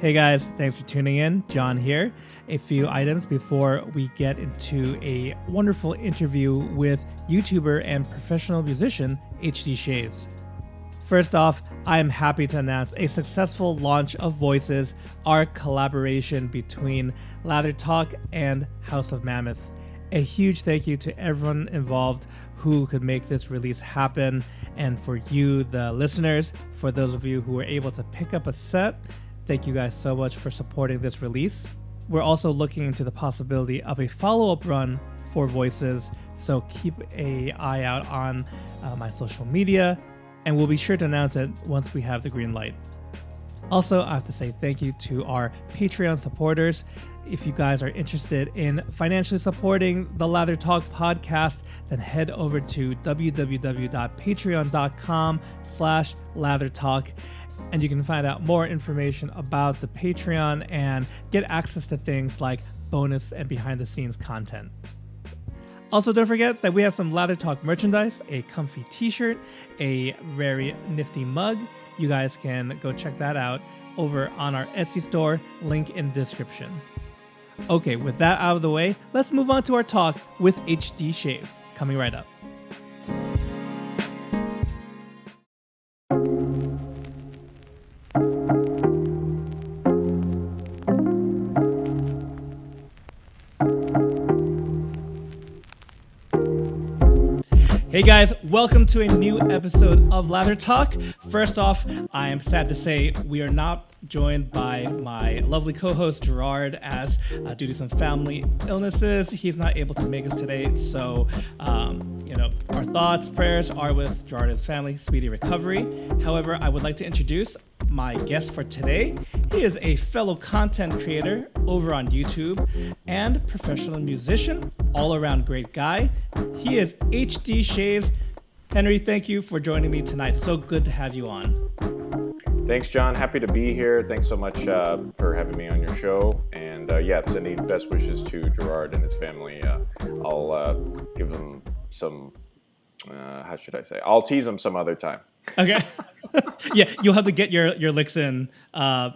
Hey guys, thanks for tuning in. John here. A few items before we get into a wonderful interview with YouTuber and professional musician HD Shaves. First off, I am happy to announce a successful launch of Voices, our collaboration between Lather Talk and House of Mammoth. A huge thank you to everyone involved who could make this release happen, and for you, the listeners, for those of you who were able to pick up a set, thank you guys so much for supporting this release. We're also looking into the possibility of a follow-up run for Voices, so keep an eye out on my social media, and we'll be sure to announce it once we have the green light. Also, I have to say thank you to our Patreon supporters. If you guys are interested in financially supporting the Lather Talk podcast, then head over to www.patreon.com/lathertalk, and you can find out more information about the Patreon and get access to things like bonus and behind-the-scenes content. Also, don't forget that we have some Lather Talk merchandise, a comfy t-shirt, a very nifty mug. You guys can go check that out over on our Etsy store, link in the description. Okay, with that out of the way, let's move on to our talk with HD Shaves, coming right up. Hey guys, welcome to a new episode of Lather Talk. First off, I am sad to say we are not joined by my lovely co-host GERARD, as due to some family illnesses, he's not able to make us today. So, our thoughts, prayers are with GERARD and his family, speedy recovery. However, I would like to introduce my guest for today. He is a fellow content creator over on YouTube and professional musician, all-around great guy. He is HD Shaves. Henry, thank you for joining me tonight. So good to have you on. Thanks, John. Happy to be here. Thanks so much for having me on your show. And sending best wishes to GERARD and his family. I'll give them some, how should I say? I'll tease them some other time. Okay. Yeah, you'll have to get your licks in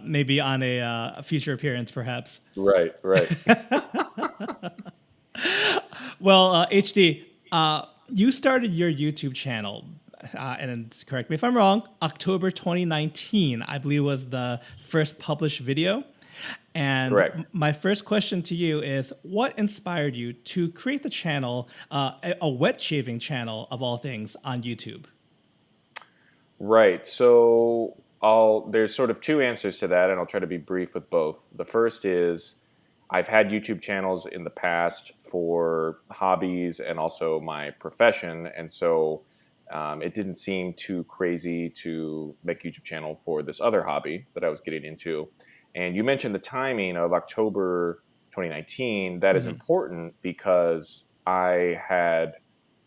maybe on a future appearance, perhaps. Right. Well, HD, you started your YouTube channel, and correct me if I'm wrong, October 2019, I believe was the first published video. And correct. My first question to you is, what inspired you to create the channel, a wet shaving channel of all things, on YouTube? Right. So there's sort of two answers to that, and I'll try to be brief with both. The first is I've had YouTube channels in the past for hobbies and also my profession, and so it didn't seem too crazy to make a YouTube channel for this other hobby that I was getting into. And you mentioned the timing of October 2019. That is important because I had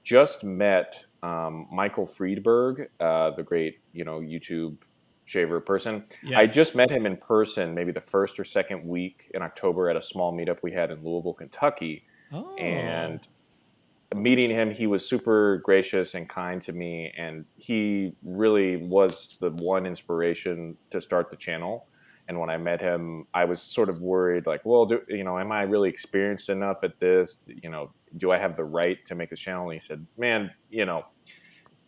just met Michael Friedberg, the great, YouTube shaver person. Yes. I just met him in person maybe the first or second week in October at a small meetup we had in Louisville, Kentucky. Oh. And meeting him, he was super gracious and kind to me, and he really was the one inspiration to start the channel. And when I met him, I was sort of worried, like, well, am I really experienced enough at this? Do I have the right to make this channel? And he said, man,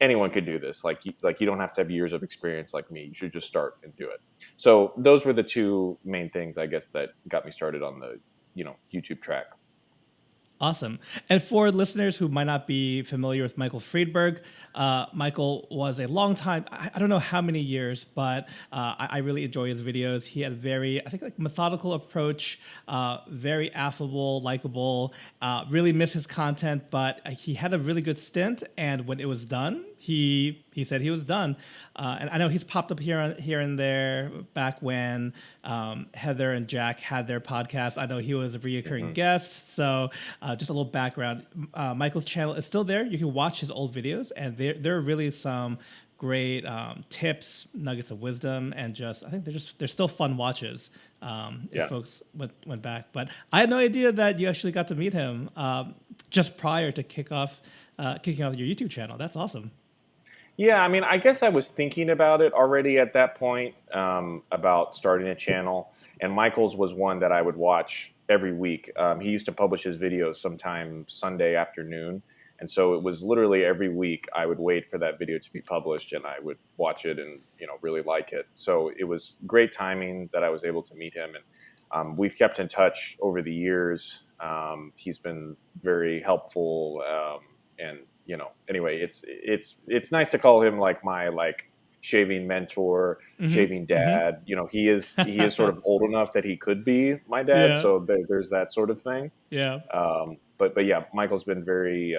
anyone could do this. Like you don't have to have years of experience like me. You should just start and do it. So those were the two main things, I guess, that got me started on the, YouTube track. Awesome. And for listeners who might not be familiar with Michael Friedberg, Michael was a long time, I don't know how many years, but I really enjoy his videos. He had a very, methodical approach, very affable, likable, really miss his content, but he had a really good stint. And when it was done, he said he was done. And I know he's popped up here and there back when Heather and Jack had their podcast. I know he was a reoccurring guest. So just a little background. Michael's channel is still there. You can watch his old videos, and there are really some great tips, nuggets of wisdom, and they're still fun watches if folks went back. But I had no idea that you actually got to meet him just prior to kicking off your YouTube channel. That's awesome. Yeah, I mean, I guess I was thinking about it already at that point, about starting a channel. And Michael's was one that I would watch every week. He used to publish his videos sometime Sunday afternoon. And so it was literally every week I would wait for that video to be published and I would watch it and, really like it. So it was great timing that I was able to meet him. And we've kept in touch over the years. He's been very helpful. And anyway, it's nice to call him like my shaving mentor, shaving dad. He is sort of old enough that he could be my dad, Yeah. so there's that sort of thing. Yeah. But yeah, Michael's been very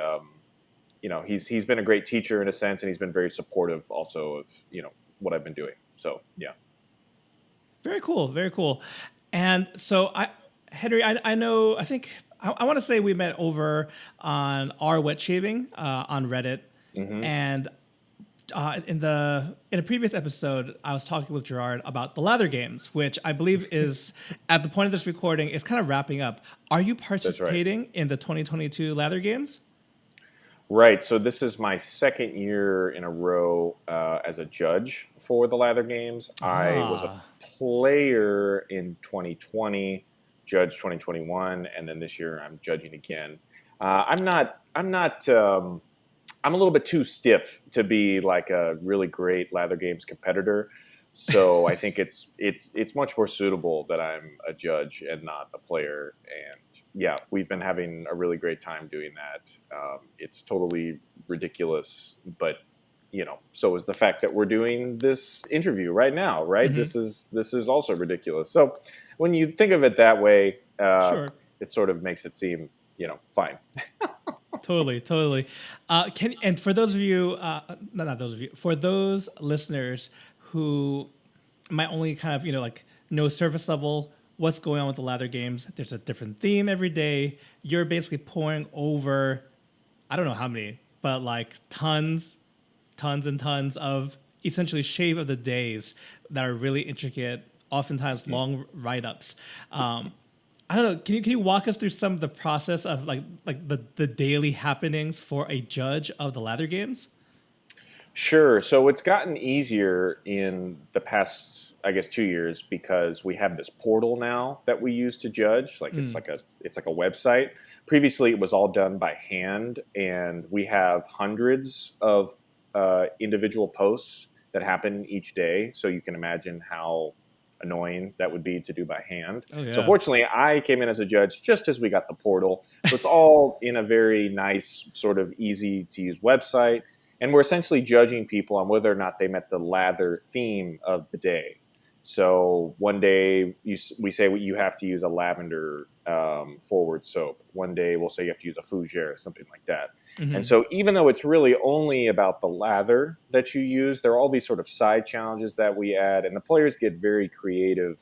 he's been a great teacher in a sense, and he's been very supportive also of what I've been doing. So yeah. Very cool. Very cool. And so Henry, I know, I think, I want to say we met over on our Wetshaving on Reddit. And in a previous episode, I was talking with Gerard about the Lather Games, which I believe is, at the point of this recording, is kind of wrapping up. Are you participating in the 2022 Lather Games? Right. So this is my second year in a row as a judge for the Lather Games. I was a player in 2020, judge 2021, and then this year I'm judging again. I'm a little bit too stiff to be like a really great Lather Games competitor. So I think it's much more suitable that I'm a judge and not a player. And yeah, we've been having a really great time doing that. It's totally ridiculous, but so is the fact that we're doing this interview right now, right? This is also ridiculous. So when you think of it that way, Sure. it sort of makes it seem fine. Totally. And for those of you, not those of you, for those listeners who might only kind of, know surface level what's going on with the Lather Games, there's a different theme every day. You're basically pouring over, I don't know how many, but like tons and tons of essentially shave of the days that are really intricate, oftentimes long write-ups. I don't know. Can you walk us through some of the process of like the daily happenings for a judge of the Lather Games? Sure. So it's gotten easier in the past, I guess, 2 years because we have this portal now that we use to judge. Like it's like a website. Previously, it was all done by hand, and we have hundreds of individual posts that happen each day. So you can imagine how annoying that would be to do by hand. Oh, yeah. So fortunately, I came in as a judge just as we got the portal. So it's all in a very nice, sort of easy to use website. And we're essentially judging people on whether or not they met the lather theme of the day. So one day we say you have to use a lavender forward soap. One day we'll say you have to use a fougere, something like that. And so even though it's really only about the lather that you use, there are all these sort of side challenges that we add. And the players get very creative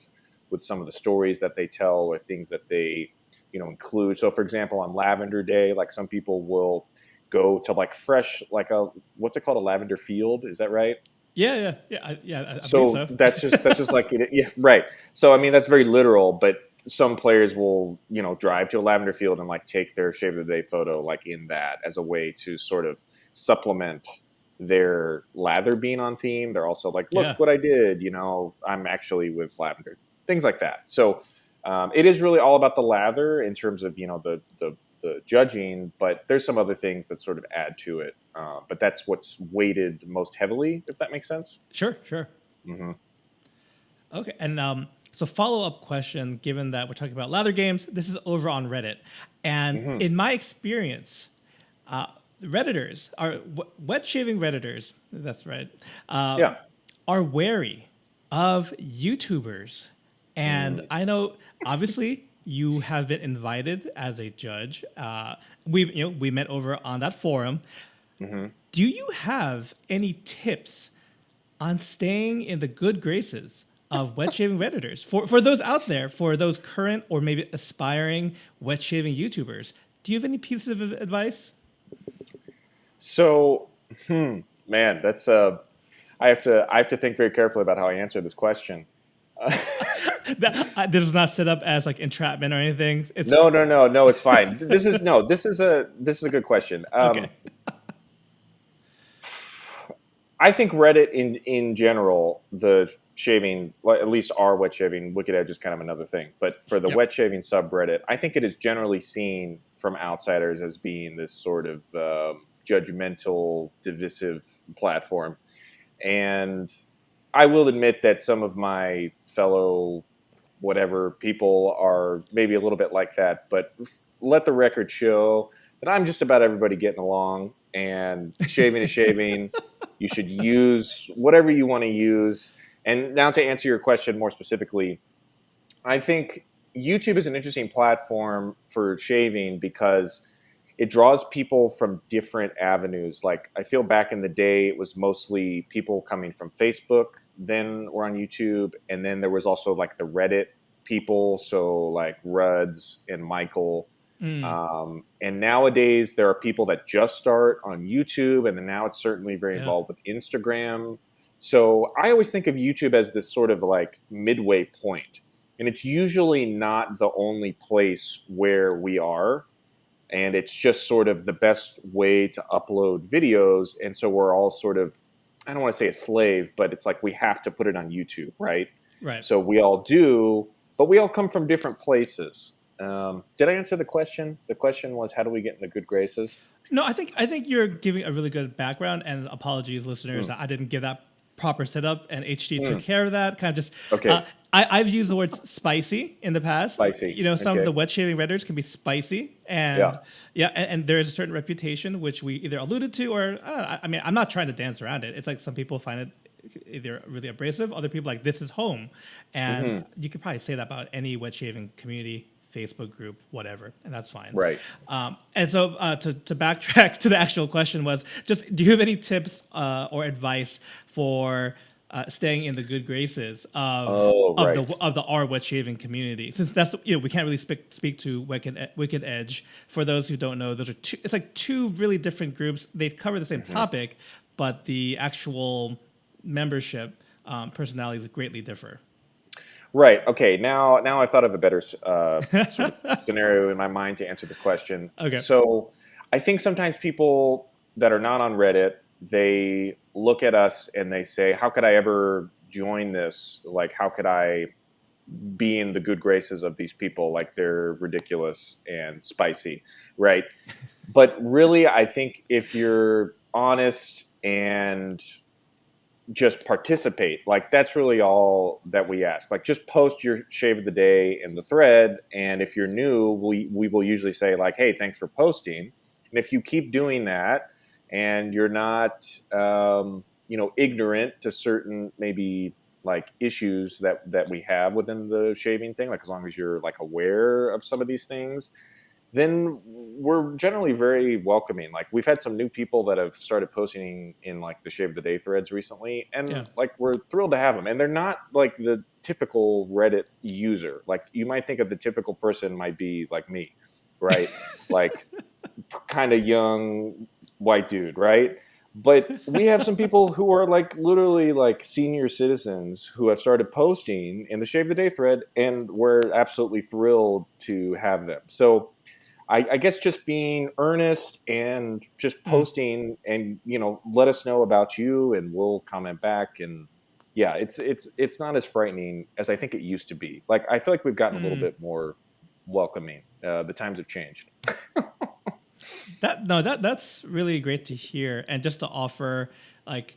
with some of the stories that they tell or things that they include. So for example, on Lavender Day, like some people will go to like fresh, like what's it called, a lavender field? Is that right? Yeah. I So, believe so. that's just like yeah, right. So I mean that's very literal, but some players will drive to a lavender field and like take their shave of the day photo like in that as a way to sort of supplement their lather being on theme. They're also like, look what I did. I'm actually with lavender, things like that. So it is really all about the lather in terms of the judging, but there's some other things that sort of add to it. But that's what's weighted most heavily, if that makes sense. Sure. Okay, and so follow-up question, given that we're talking about Lather Games, this is over on Reddit. And in my experience, Redditors, wet shaving Redditors, that's right, are wary of YouTubers. And I know, obviously, you have been invited as a judge. We met over on that forum. Do you have any tips on staying in the good graces of wet shaving Redditors for those out there, for those current or maybe aspiring wet shaving YouTubers? Do you have any pieces of advice? So, man, that's I have to think very carefully about how I answer this question. This was not set up as like entrapment or anything. No, it's fine. This is a good question. Okay. I think Reddit in general, the shaving, well, at least our wet shaving, Wicked Edge is kind of another thing. But for the Yep. wet shaving subreddit, I think it is generally seen from outsiders as being this sort of judgmental, divisive platform. And I will admit that some of my fellow whatever people are maybe a little bit like that, but let the record show that I'm just about everybody getting along, and shaving is shaving. You should use whatever you want to use. And now to answer your question more specifically, I think YouTube is an interesting platform for shaving because it draws people from different avenues. Like I feel back in the day, it was mostly people coming from Facebook, then we're on YouTube, and then there was also like the Reddit people, so like Ruds and Michael. And nowadays there are people that just start on YouTube, and then now it's certainly very Yeah. involved with Instagram. So I always think of YouTube as this sort of like midway point, and it's usually not the only place where we are, and it's just sort of the best way to upload videos. And so we're all sort of, I don't want to say a slave, but it's like we have to put it on YouTube, right? Right. So we all do, but we all come from different places. Did I answer the question? The question was, how do we get in the good graces? No, I think you're giving a really good background, and apologies, listeners, I didn't give that proper setup, and HD took care of that. Kind of just Okay. I've used the word spicy in the past. Spicy. You know, some of Okay. the wet shaving redditors can be spicy, and and there is a certain reputation which we either alluded to or I mean, I'm not trying to dance around it. It's like some people find it either really abrasive, other people like this is home, and you could probably say that about any wet shaving community, Facebook group, whatever, and that's fine. Right. And so to backtrack to the actual question was just, do you have any tips or advice for staying in the good graces of the R wet shaving community? Since that's, you know, we can't really speak to Wicked Edge. For those who don't know, those are it's like two really different groups. They cover the same topic, but the actual membership personalities greatly differ. Right. Okay. Now I thought of a better sort of scenario in my mind to answer the question. Okay. So I think sometimes people that are not on Reddit, they look at us and they say, how could I ever join this? Like, how could I be in the good graces of these people? Like, they're ridiculous and spicy, right? But really, I think if you're honest and just participate, like that's really all that we ask. Like, just post your shave of the day in the thread, and if you're new, we will usually say like, hey, thanks for posting. And if you keep doing that and you're not ignorant to certain maybe like issues that we have within the shaving thing, like as long as you're like aware of some of these things, then we're generally very welcoming. Like, we've had some new people that have started posting in like the Shave of the Day threads recently, and like we're thrilled to have them. And they're not like the typical Reddit user. Like, you might think of the typical person might be like me, right? Like kind of young white dude, right? But we have some people who are like literally like senior citizens who have started posting in the Shave of the Day thread, and we're absolutely thrilled to have them. So I guess just being earnest and just posting, and let us know about you, and we'll comment back. And yeah, it's not as frightening as I think it used to be. Like, I feel like we've gotten a little bit more welcoming. The times have changed. That's really great to hear. And just to offer like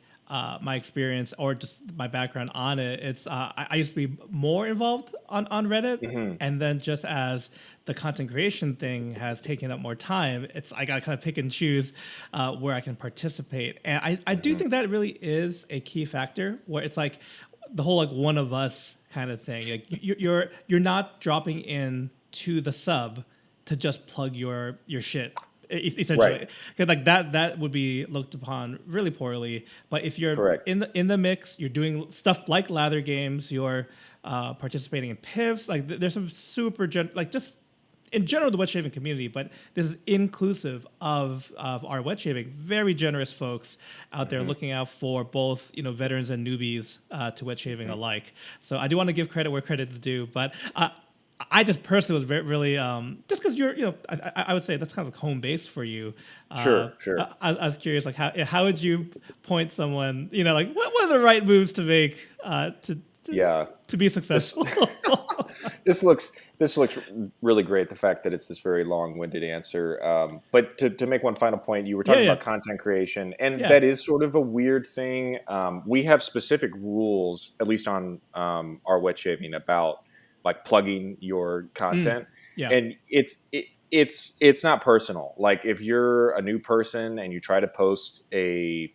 my experience or just my background on it, it's I used to be more involved on Reddit, and then just as the content creation thing has taken up more time, I got to kind of pick and choose where I can participate. And I do think that really is a key factor, where it's like the whole like one of us kind of thing. Like you're not dropping in to the sub to just plug your shit. Essentially, because like that would be looked upon really poorly. But if you're in the mix, you're doing stuff like lather games, you're participating in PIFs. Like there's some super just in general the wet shaving community, but this is inclusive of our wet shaving. Very generous folks out there looking out for both veterans and newbies to wet shaving alike. So I do want to give credit where credit's due, but. I just personally was really just because you're I would say that's kind of home base for you. Sure. I was curious, like how would you point someone, like what are the right moves to make Yeah. to be This successful? this looks really great. The fact that it's this very long-winded answer. But to make one final point, you were Yeah, talking yeah, about content creation, and yeah. that is sort of a weird thing. We have specific rules, at least on our wet shaving, about like plugging your Mm, content, yeah, and it's not personal. Like if you're a new person and you try to post a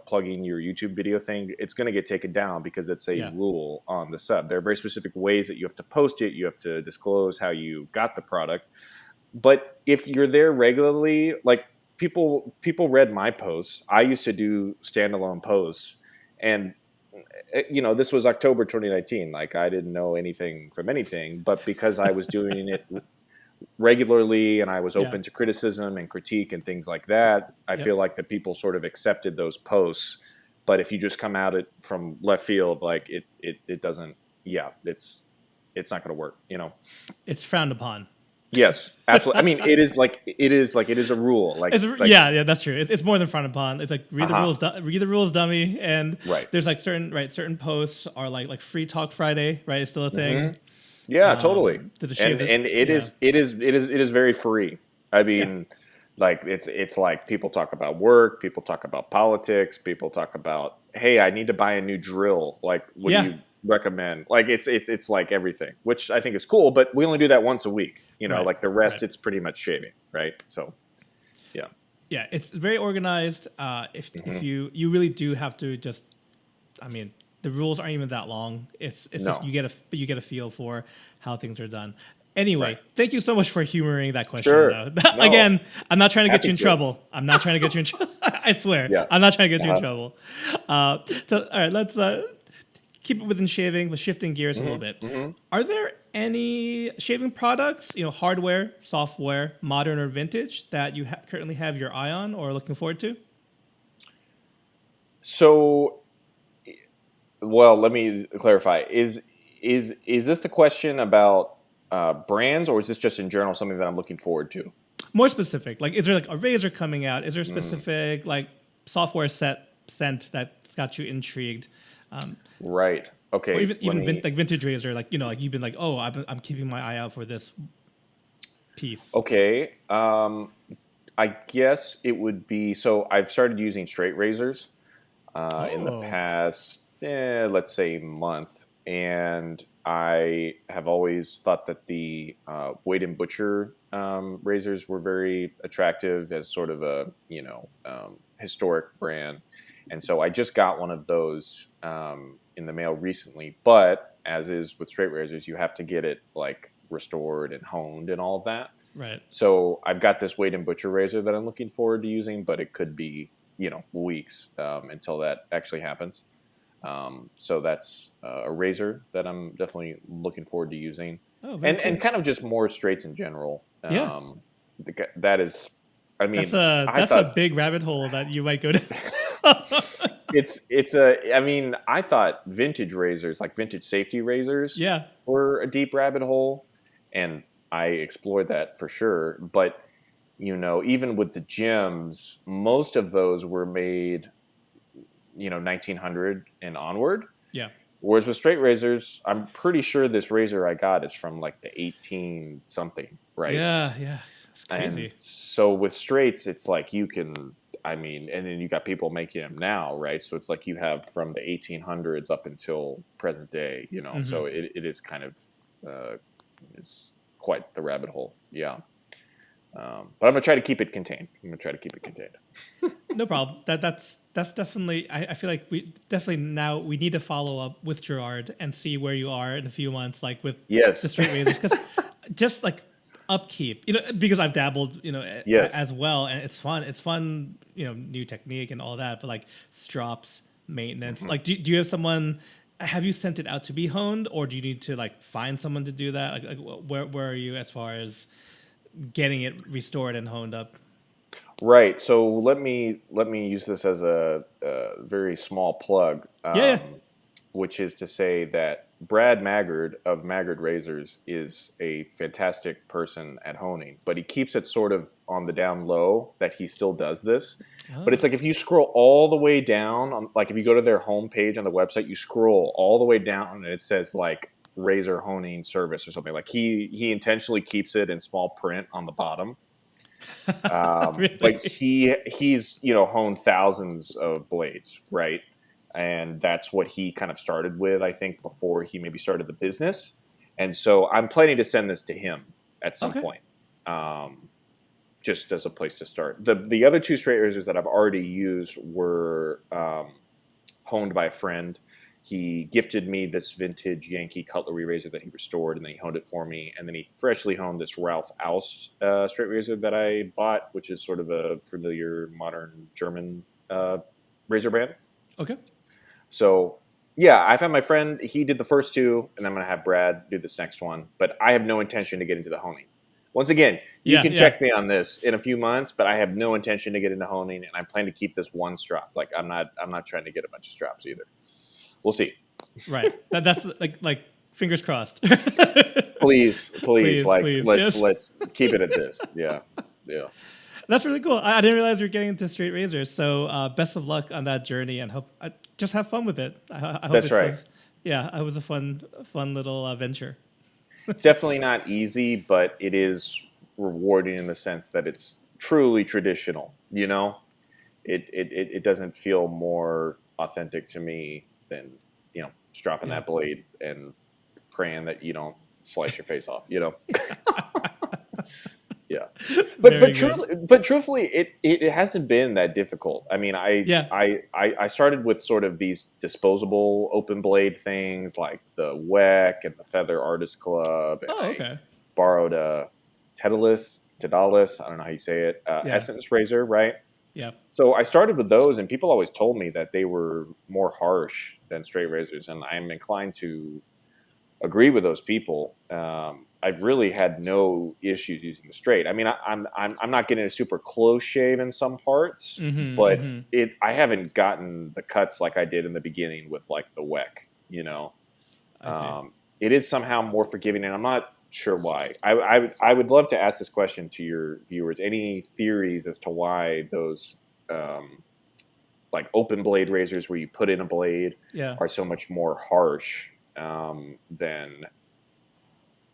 plugging your YouTube video thing, it's going to get taken down because it's a yeah, rule on the sub. There are very specific ways that you have to post it. You have to disclose how you got the product. But if you're there regularly, like people read my posts. I used to do standalone posts, and this was October 2019. Like I didn't know anything from anything, but because I was doing it regularly and I was yeah, open to criticism and critique and things like that, I yep. feel like the people sort of accepted those posts. But if you just come at it from left field, like it doesn't, yeah, it's not going to work. It's frowned upon. Yes, absolutely. I mean, it is a rule. Yeah, that's true. It's more than frowned upon. It's like read the Uh-huh. rules, read the rules, dummy. And Right. there's like certain posts are like Free Talk Friday, right? It's still a hmm thing. Yeah, totally. To the shave And that, and it yeah, is it is it is it is very free. I yeah, mean, like it's like people talk about work, people talk about politics, people talk about, hey, I need to buy a new drill. Like, what do yeah, you recommend? Like it's like everything, which I think is cool, but we only do that once a week. right, Like the rest, right. it's pretty much shaving, right? So yeah. Yeah, it's very organized. If hmm you really do have to just, I mean, the rules aren't even that long. It's just No. you get a feel for how things are done. Right. Anyway, thank you so much for humoring that question, Sure. though. No. Again, I'm not trying to get Happy you in to. trouble. I'm not trying to get you in trouble. I swear, Yeah. I'm not trying to get you in Uh-huh. trouble. So, all right, let's keep it within shaving, but shifting gears a little bit. hmm Are there any shaving products, hardware, software, modern or vintage, that you currently have your eye on or are looking forward to? So, well, let me clarify. Is this the question about brands, or is this just in general something that I'm looking forward to? More specific, like is there like a razor coming out? Is there a Mm, specific like software scent that's got you intrigued? Um, right. or Okay. Let me. like vintage razor, like like you've been like, oh, I'm keeping my eye out for this piece. Okay. I guess it would be. So I've started using straight razors in the Oh, past, let's say, month, and I have always thought that the Wade and Butcher razors were very attractive as sort of a historic brand, and so I just got one of those in the mail recently. But as is with straight razors, you have to get it like restored and honed and all of that. right. So I've got this Wade and Butcher razor that I'm looking forward to using, but it could be weeks until that actually happens. So that's a razor that I'm definitely looking forward to using, Oh, very and cool. kind of just more straights in general. Yeah, That is, I that's mean, a I that's a thought big rabbit hole that you might go to. I mean, I thought vintage razors, like vintage safety razors, Yeah, were a deep rabbit hole, and I explored that for sure. But even with the gems, most of those were made 1900 and onward. yeah, Whereas with straight razors, I'm pretty sure this razor I got is from like the 18 something, right? yeah. It's And crazy. so with straights, it's like I mean, and then you got people making them now, right? So it's like you have from the 1800s up until present day. Hmm. So it is kind of, it's quite the rabbit hole. Yeah. But I'm going to try to keep it contained. No problem. That's definitely. I feel like we definitely now we need to follow up with Gerard and see where you are in a few months, like with the Yes. straight razors, because just like upkeep, because I've dabbled, Yes. as well, and it's fun. It's fun, new technique and all that. But like strops, maintenance, Mhm. like do you have someone? Have you sent it out to be honed, or do you need to like find someone to do that? Like where are you as far as getting it restored and honed up? Right. So let me use this as a very small plug, Yeah, yeah. which is to say that Brad Maggard of Maggard Razors is a fantastic person at honing, but he keeps it sort of on the down low that he still does this. But Oh, it's like if you scroll all the way down, like if you go to their homepage on the website, you scroll all the way down and it says like razor honing service or something. Like he intentionally keeps it in small print on the bottom. But really? he's honed thousands of blades, right? And that's what he kind of started with, I think, before he maybe started the business. And so I'm planning to send this to him at some Okay. point, just as a place to start. The other two straight razors that I've already used were honed by a friend. He gifted me this vintage Yankee cutlery razor that he restored, and then he honed it for me. And then he freshly honed this Ralph Aus straight razor that I bought, which is sort of a familiar modern German razor brand. Okay. So, yeah, I've had my friend, he did the first two, and I'm going to have Brad do this next one. But I have no intention to get into the honing. Once again, you Yeah. can Yeah. check me on this in a few months, but I have no intention to get into honing, and I plan to keep this one strap. Like I'm not trying to get a bunch of straps either. We'll see. Right. That's like fingers crossed. Please, Please, like please. let's Yes. let's keep it at this. Yeah, yeah. That's really cool. I didn't realize you're getting into straight razors. So best of luck on that journey, and hope just have fun with it. I hope That's it's right. it was a fun little venture. It's definitely not easy, but it is rewarding in the sense that it's truly traditional. It doesn't feel more authentic to me than stropping Yeah. that blade and praying that you don't slice your face off. Yeah, but Very good. truthfully, it hasn't been that difficult. I mean, Yeah. I started with sort of these disposable open blade things like the WEC and the Feather Artist Club, and Oh, I okay. borrowed a Tedalus, I don't know how you say it, Yeah. Essence razor, right? Yeah. So I started with those, and people always told me that they were more harsh than straight razors, and I'm inclined to agree with those people. I've really had no issues using the straight. I mean, I'm not getting a super close shave in some parts, Mm-hmm. but Mm-hmm. I haven't gotten the cuts like I did in the beginning with like the WEC. I see. It is somehow more forgiving, and I'm not sure why. I would love to ask this question to your viewers. Any theories as to why those like open blade razors where you put in a blade Yeah. are so much more harsh than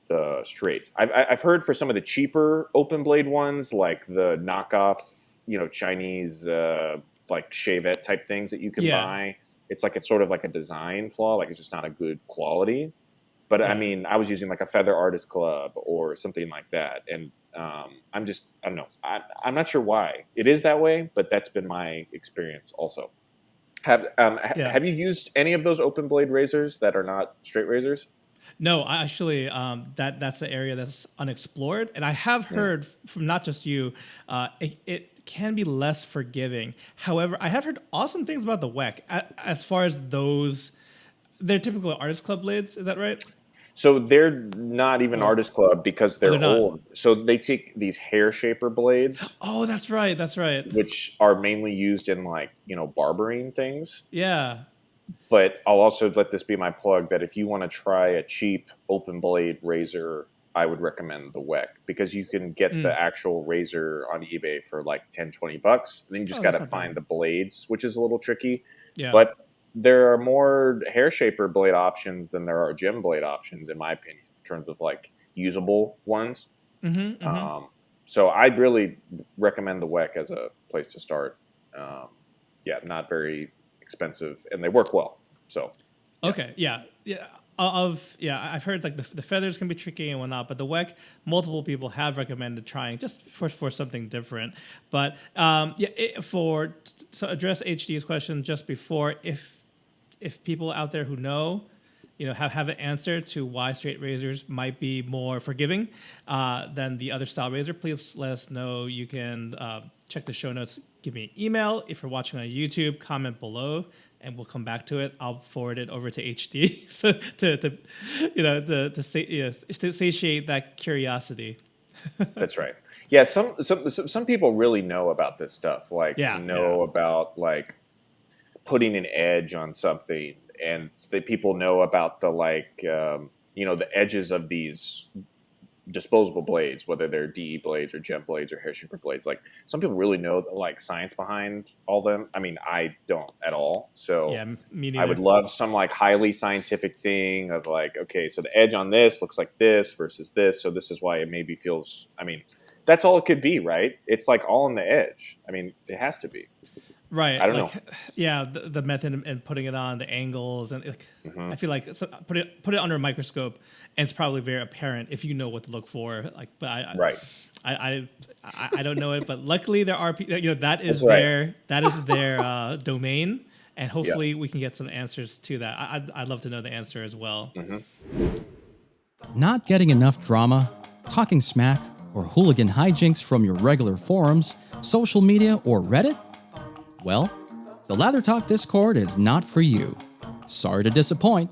the straights? I've heard for some of the cheaper open blade ones, like the knockoff, Chinese like shavette type things that you can Yeah. buy. It's sort of like a design flaw, like it's just not a good quality. But I Yeah. mean, I was using like a Feather Artist Club or something like that, and I don't know. I'm not sure why it is that way, but that's been my experience also. Yeah. Have you used any of those open blade razors that are not straight razors? No, I actually, that's the area that's unexplored, and I have Mm. heard from not just you, it can be less forgiving. However, I have heard awesome things about the WEC as far as those. They're typical artist club blades. Is that right? So they're not even Or Artist Club because oh, they're they're not. old. So they take these hair shaper blades, Oh, that's right. That's right. which are mainly used in like, barbering things. Yeah. But I'll also let this be my plug that if you want to try a cheap open blade razor, I would recommend the WEC because you can get the Mm. actual razor on eBay for like 10, $20. And then you just Oh, got that's to not find bad. the blades, which is a little tricky. Yeah. But there are more hair shaper blade options than there are gem blade options, in my opinion, in terms of like usable ones. Mm-hmm. Mm-hmm. Um, so I'd really recommend the WEC as a place to start. Um, yeah, not very expensive, and they work well. So, yeah, Okay. Yeah. Yeah. I've heard like the feathers can be tricky and whatnot, but the WEC, multiple people have recommended trying just for something different. But to address HD's question just before, if people out there who know, have an answer to why straight razors might be more forgiving than the other style razor, please let us know. You can check the show notes, give me an email. If you're watching on YouTube, comment below, and we'll come back to it. I'll forward it over to HD so to satiate that curiosity. that's right. Yeah, some people really know about this stuff, like Yeah, yeah, know about like putting an edge on something and people know about the the edges of these disposable blades, whether they're DE blades or gem blades or hair shaper blades. Like, some people really know the science behind all them. I mean, I don't at all. So Yeah, me I would neither. love some highly scientific thing of okay, so the edge on this looks like this versus this. So this is why it maybe feels, I mean, that's all it could be, right? It's all on the edge. I mean, it has to be. I Right, don't know. yeah, the method and putting it on, the angles, and Hmm. I feel like put it under a microscope, and it's probably very apparent if you know what to look for. But Right. I don't know it, but luckily there are that That's is right. their domain, and Yeah. hopefully we can get some answers to that. I'd love to know the answer as well. Hmm. Not getting enough drama, talking smack, or hooligan hijinks from your regular forums, social media, or Reddit? Well, the Lather Talk Discord is not for you. Sorry to disappoint.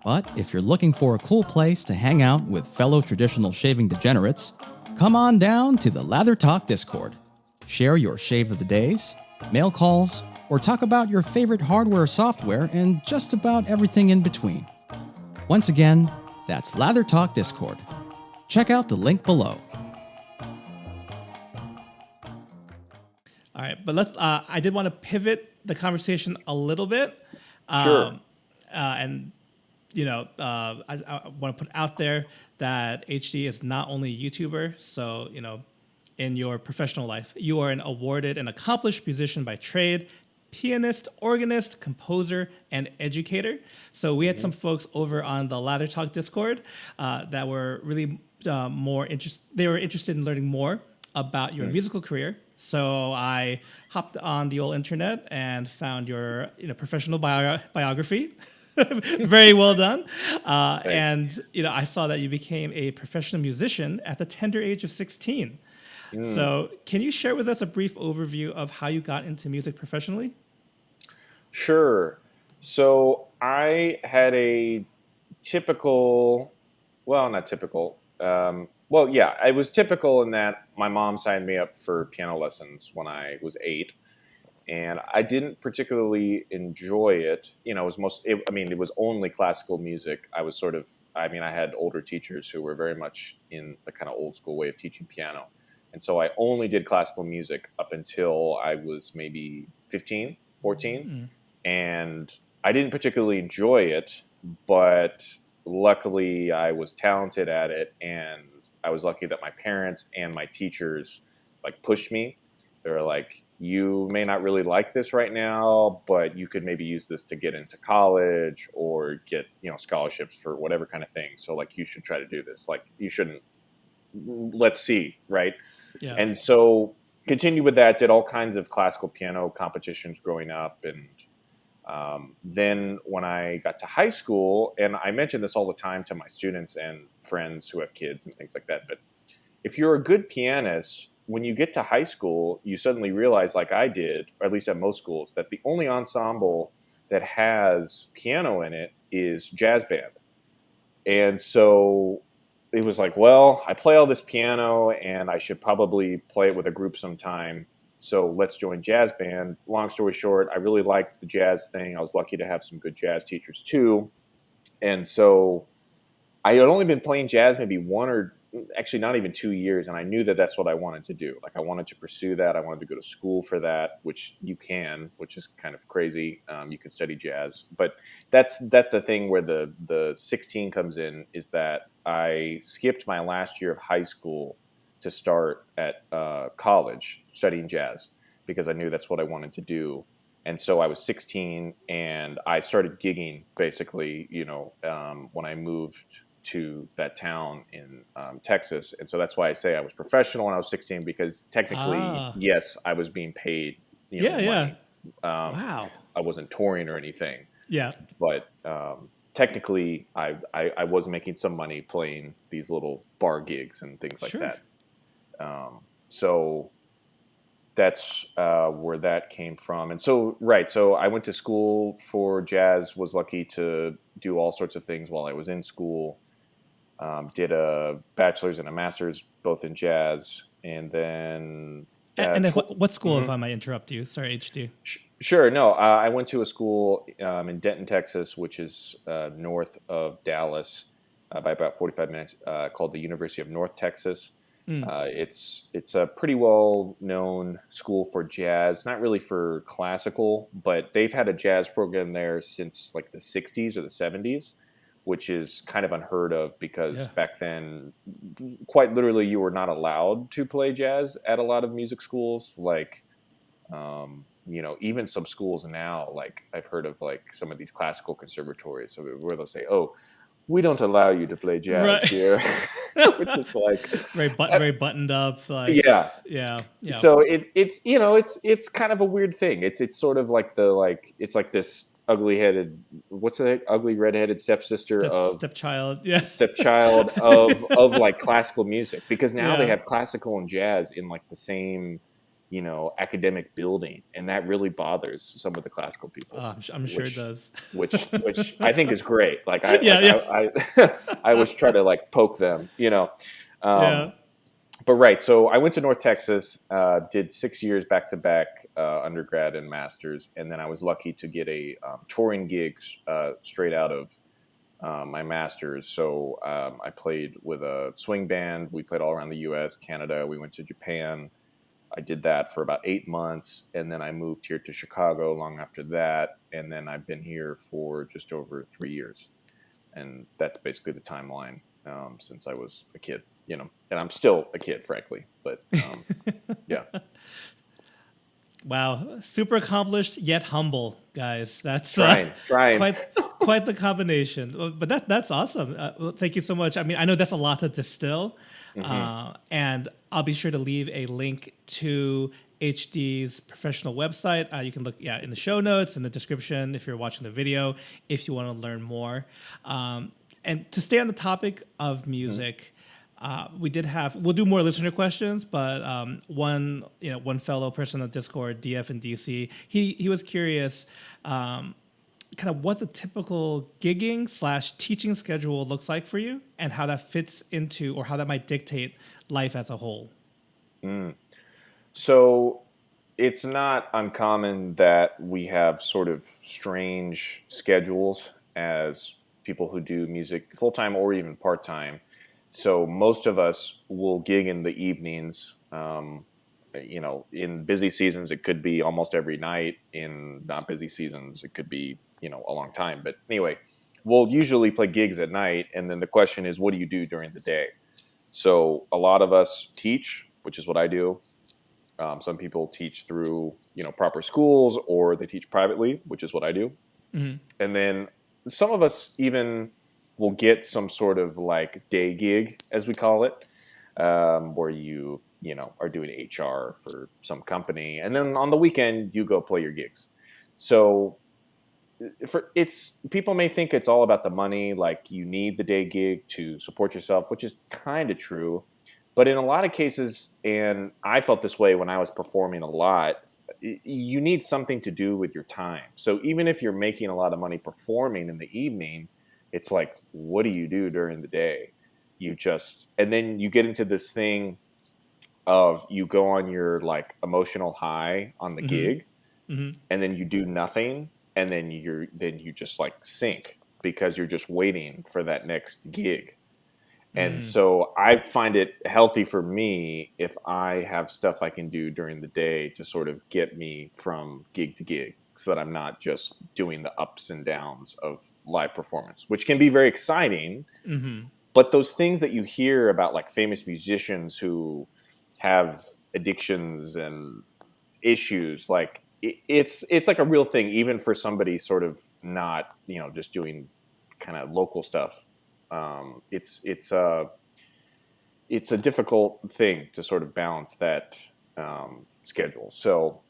But if you're looking for a cool place to hang out with fellow traditional shaving degenerates, come on down to the Lather Talk Discord. Share your shave of the days, mail calls, or talk about your favorite hardware or software and just about everything in between. Once again, that's Lather Talk Discord. Check out the link below. All right, but I did want to pivot the conversation a little bit, Sure. and I want to put out there that HD is not only a YouTuber. So in your professional life, you are an awarded and accomplished musician by trade, pianist, organist, composer, and educator. So we had some folks over on the Lather Talk Discord that were really more interested. They were interested in learning more about your musical career. So I hopped on the old internet and found your professional biography. Very well done. And I saw that you became a professional musician at the tender age of 16. So can you share with us a brief overview of how you got into music professionally? Sure. So I had a typical, well, not typical. Well, yeah, it was typical in that my mom signed me up for piano lessons when I was 8, and I didn't particularly enjoy it. It was it was only classical music. I had older teachers who were very much in the kind of old school way of teaching piano. And so I only did classical music up until I was maybe 15, 14. And I didn't particularly enjoy it, but luckily I was talented at it, and I was lucky that my parents and my teachers pushed me. They were like, you may not really like this right now, but you could maybe use this to get into college or get scholarships for whatever kind of thing. So you should try to do this. You shouldn't. Let's see, right? Yeah. And so continued with that. Did all kinds of classical piano competitions growing up, and then when I got to high school, and I mention this all the time to my students and friends who have kids and things like that, but if you're a good pianist, when you get to high school, you suddenly realize, like I did, or at least at most schools, that the only ensemble that has piano in it is jazz band. And so it was like, well, I play all this piano and I should probably play it with a group sometime. So let's join jazz band. Long story short, I really liked the jazz thing. I was lucky to have some good jazz teachers too. And so I had only been playing jazz maybe actually not even 2 years. And I knew that that's what I wanted to do. I wanted to pursue that. I wanted to go to school for that, which you can, which is kind of crazy. You can study jazz, but that's the thing where the 16 comes in, is that I skipped my last year of high school to start at college studying jazz, because I knew that's what I wanted to do. And so I was 16 and I started gigging basically, when I moved to that town in Texas. And so that's why I say I was professional when I was 16, because technically, yes, I was being paid, money. Wow. I wasn't touring or anything, Yeah. but technically I was making some money playing these little bar gigs and things like Sure. that. So that's where that came from. And so, right. So I went to school for jazz, was lucky to do all sorts of things while I was in school. Did a bachelor's and a master's, both in jazz. And then... And then what school, if I might interrupt you? Sorry, HD. Sure. No, I went to a school in Denton, Texas, which is north of Dallas by about 45 minutes, called the University of North Texas. It's a pretty well known school for jazz, not really for classical, but they've had a jazz program there since like the 60s or the 70s, which is kind of unheard of because Yeah. back then, quite literally, you were not allowed to play jazz at a lot of music schools. Like, even some schools now, like I've heard of like some of these classical conservatories, so where they'll say, "Oh, we don't allow you to play jazz Right. here," which is like, Very buttoned up. Like, yeah. yeah. Yeah. So it's kind of a weird thing. It's sort of like it's like this what's the ugly redheaded stepsister of Stepchild. Yeah. stepchild of like classical music, because now they Yeah. have classical and jazz in like the same academic building, and that really bothers some of the classical people, I'm sure it which does. which I think is great. Like I Yeah. like Yeah. I always try to like poke them, Yeah. um, but right. So I went to North Texas, did 6 years back to back, undergrad and masters, and then I was lucky to get a touring gig straight out of my master's. So I played with a swing band. We played all around the U.S., Canada. We went to Japan. I did that for about 8 months, and then I moved here to Chicago long after that, and then I've been here for just over 3 years, and that's basically the timeline since I was a kid, and I'm still a kid, frankly, but yeah. Wow, super accomplished yet humble, guys. That's Trying. quite the combination. But that's awesome. Well, thank you so much. I mean, I know that's a lot to distill, and I'll be sure to leave a link to HD's professional website. You can look in the show notes, in the description, if you're watching the video, if you want to learn more. And to stay on the topic of music. We'll do more listener questions, but one fellow person on Discord, DF in DC, he was curious kind of what the typical gigging / teaching schedule looks like for you, and how that fits into, or how that might dictate life as a whole. So it's not uncommon that we have sort of strange schedules as people who do music full-time or even part-time. So most of us will gig in the evenings. In busy seasons, it could be almost every night. In not busy seasons, it could be, a long time. But anyway, we'll usually play gigs at night. And then the question is, what do you do during the day? So a lot of us teach, which is what I do. Some people teach through, proper schools, or they teach privately, which is what I do. And then some of us even will get some sort of like day gig, as we call it, where you are doing HR for some company, and then on the weekend you go play your gigs. So people may think it's all about the money, like you need the day gig to support yourself, which is kind of true. But in a lot of cases, and I felt this way when I was performing a lot, you need something to do with your time. So even if you're making a lot of money performing in the evening, it's like, what do you do during the day? And then you get into this thing of you go on your like emotional high on the gig, and then you do nothing, and then you just like sink because you're just waiting for that next gig. And so I find it healthy for me if I have stuff I can do during the day to sort of get me from gig to gig, so that I'm not just doing the ups and downs of live performance, which can be very exciting. But those things that you hear about like famous musicians who have addictions and issues, like it's like a real thing, even for somebody sort of not, just doing kind of local stuff. It's a difficult thing to sort of balance that schedule. So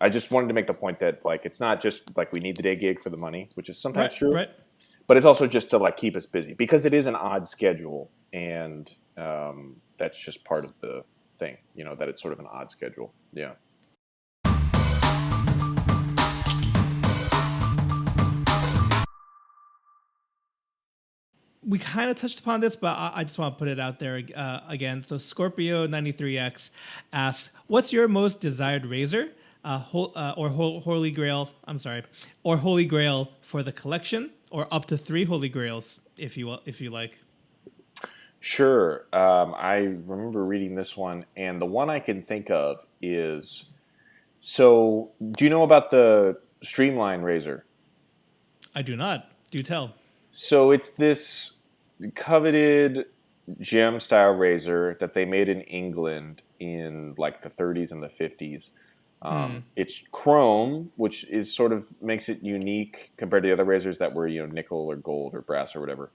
I just wanted to make the point that like it's not just like we need the day gig for the money, which is sometimes true, Right. but it's also just to like keep us busy, because it is an odd schedule, and that's just part of the thing, that it's sort of an odd schedule. Yeah. We kind of touched upon this, but I just want to put it out there again. So Scorpio 93X asks, what's your most desired razor? Holy Grail. I'm sorry, or Holy Grail for the collection, or up to 3 Holy Grails if you like. Sure. I remember reading this one, and the one I can think of is, so do you know about the Streamline razor? I do not. Do tell. So it's this coveted gem style razor that they made in England in like the 30s and the 50s. It's chrome, which is sort of makes it unique compared to the other razors that were, nickel or gold or brass or whatever.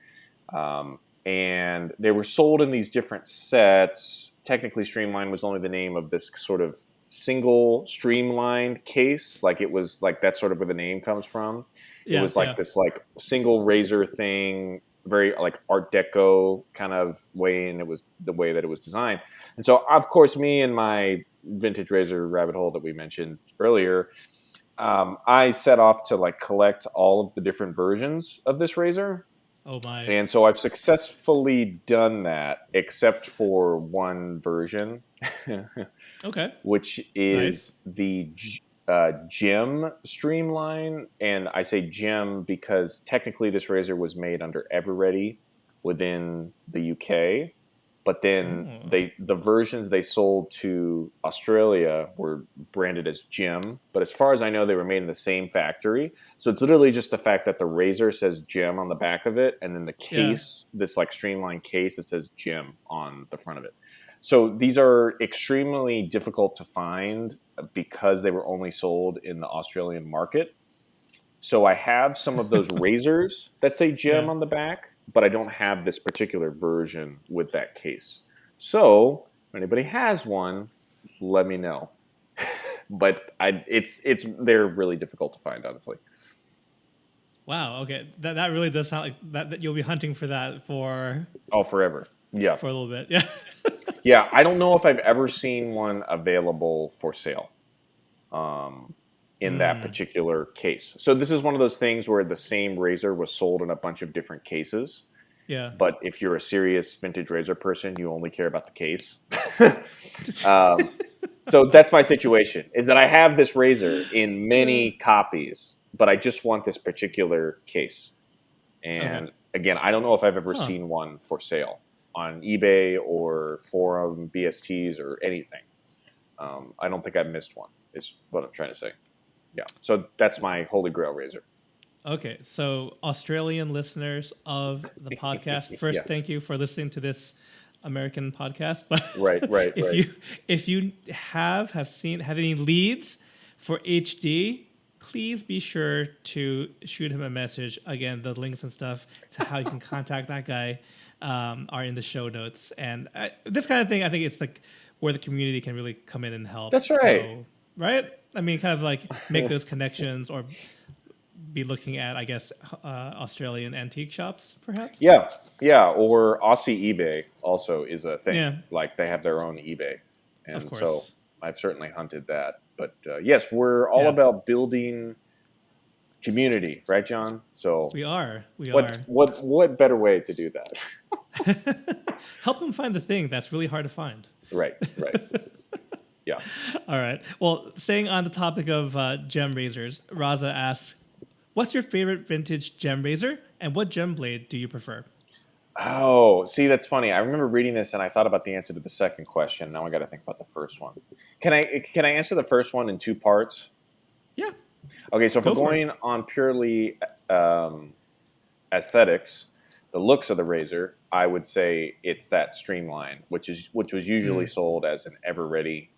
And they were sold in these different sets. Technically, Streamline was only the name of this sort of single streamlined case. Like it was like that's sort of where the name comes from. It was like this like single razor thing, very like Art Deco kind of way, and it was the way that it was designed. And so, of course, me and my vintage razor rabbit hole that we mentioned earlier, I set off to like collect all of the different versions of this razor. Oh my! And so I've successfully done that, except for one version, Okay. which is the gem Streamline. And I say gem because technically this razor was made under Everready within the UK. But then the versions they sold to Australia were branded as Gem. But as far as I know, they were made in the same factory. So it's literally just the fact that the razor says Gem on the back of it, and then the case, this like streamlined case, it says Gem on the front of it. So these are extremely difficult to find because they were only sold in the Australian market. So I have some of those razors that say Gem on the back, but I don't have this particular version with that case. So if anybody has one, let me know. But they're really difficult to find, honestly. Wow. Okay. That really does sound like that you'll be hunting for that for forever. Yeah. For a little bit. Yeah. Yeah. I don't know if I've ever seen one available for sale. In that particular case. So this is one of those things where the same razor was sold in a bunch of different cases. Yeah. But if you're a serious vintage razor person, you only care about the case. So that's my situation, is that I have this razor in many copies, but I just want this particular case. And again, I don't know if I've ever seen one for sale on eBay or forum BSTs or anything. I don't think I've missed one, is what I'm trying to say. Yeah, so that's my Holy Grail razor. Okay, so Australian listeners of the podcast, first, thank you for listening to this American podcast. But right. if you have any leads for HD, please be sure to shoot him a message. Again, the links and stuff to how you can contact that guy are in the show notes. And this kind of thing, I think it's like where the community can really come in and help. That's right. So, right? I mean, kind of like make those connections or be looking at, I guess, Australian antique shops, perhaps? Yeah, or Aussie eBay also is a thing. Yeah. Like, they have their own eBay. And of course. so I've certainly hunted that. But, yes, we're all about building community, right, John? So we are. What better way to do that? Help them find the thing that's really hard to find. Right. Yeah. All right. Well, staying on the topic of gem razors, Raza asks, what's your favorite vintage gem razor, and what gem blade do you prefer? Oh, see, that's funny. I remember reading this, and I thought about the answer to the second question. Now I got to think about the first one. Can I answer the first one in 2 parts? Yeah. Okay, so if we're going on purely aesthetics, the looks of the razor, I would say it's that Streamline, which was usually sold as an Everready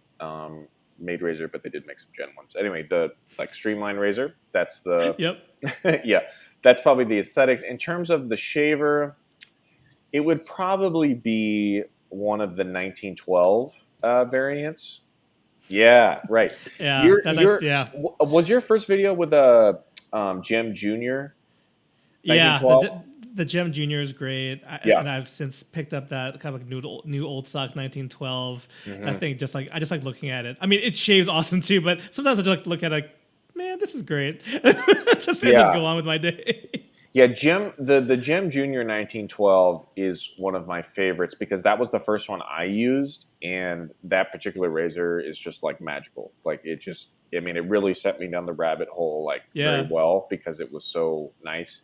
made razor, but they did make some Gen ones. Anyway, the like Streamline razor, that's the yeah, that's probably the aesthetics. In terms of the shaver, it would probably be one of the 1912 variants. Yeah, right. Yeah, Was your first video with a Gem Junior? Yeah, the Gem Junior is great. And I've since picked up that kind of like new old stock 1912. I think I just like looking at it. I mean, it shaves awesome too, but sometimes I just like look at it like, man, this is great. just go on with my day. Yeah, the Gem Junior 1912 is one of my favorites because that was the first one I used, and that particular razor is just like magical. Like I mean, it really set me down the rabbit hole like very Yeah. well because it was so nice.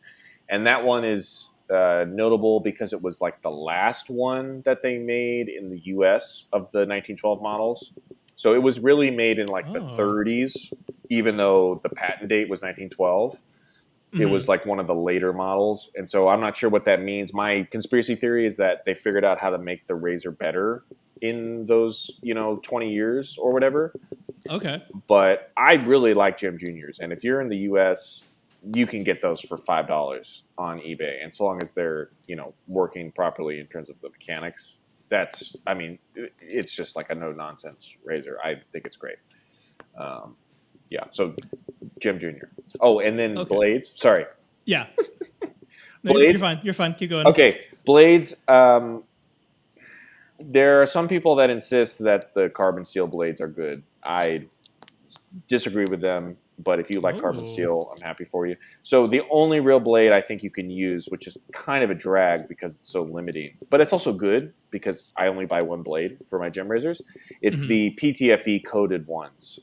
And that one is notable because it was like the last one that they made in the U.S. of the 1912 models. So it was really made in like the Oh. 30s, even though the patent date was 1912. It was like one of the later models. And so I'm not sure what that means. My conspiracy theory is that they figured out how to make the razor better in those, 20 years or whatever. Okay. But I really like Gem Juniors. And if you're in the US, you can get those for $5 on eBay. And so long as they're, working properly in terms of the mechanics, it's just like a no nonsense razor. I think it's great. Yeah. So Gem Junior. Oh, and then Okay. blades. Sorry. Yeah. No, you're Blades. fine. You're fine. Keep going. Okay. Blades. There are some people that insist that the carbon steel blades are good. I disagree with them, but if you like carbon Oh. steel, I'm happy for you. So the only real blade I think you can use, which is kind of a drag because it's so limiting, but it's also good because I only buy one blade for my gem razors. It's the PTFE coated ones.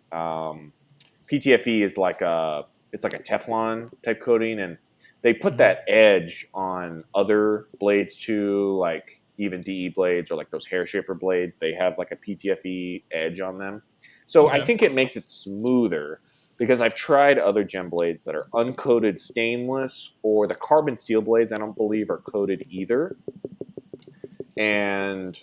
PTFE is it's like a Teflon type coating, and they put that edge on other blades too, like even DE blades or like those hair shaper blades. They have like a PTFE edge on them. So I Okay. think it makes it smoother because I've tried other gem blades that are uncoated stainless, or the carbon steel blades I don't believe are coated either. And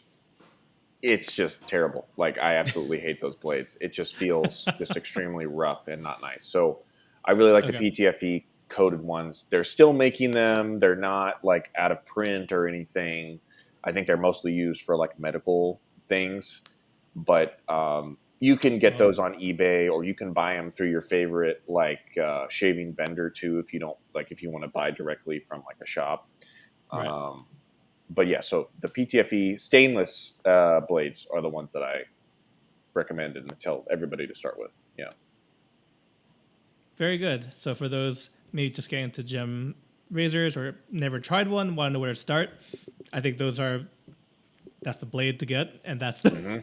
it's just terrible. Like, I absolutely hate those blades. It just feels just extremely rough and not nice. So I really like the Okay. PTFE coated ones. They're still making them. They're not like out of print or anything. I think they're mostly used for like medical things. But you can get those on eBay, or you can buy them through your favorite like shaving vendor too, if you want to buy directly from like a shop. Right. But yeah, so the PTFE stainless blades are the ones that I recommend and tell everybody to start with. Yeah. Very good. So for those maybe just getting into gem razors or never tried one, want to know where to start, I think that's the blade to get, and that's the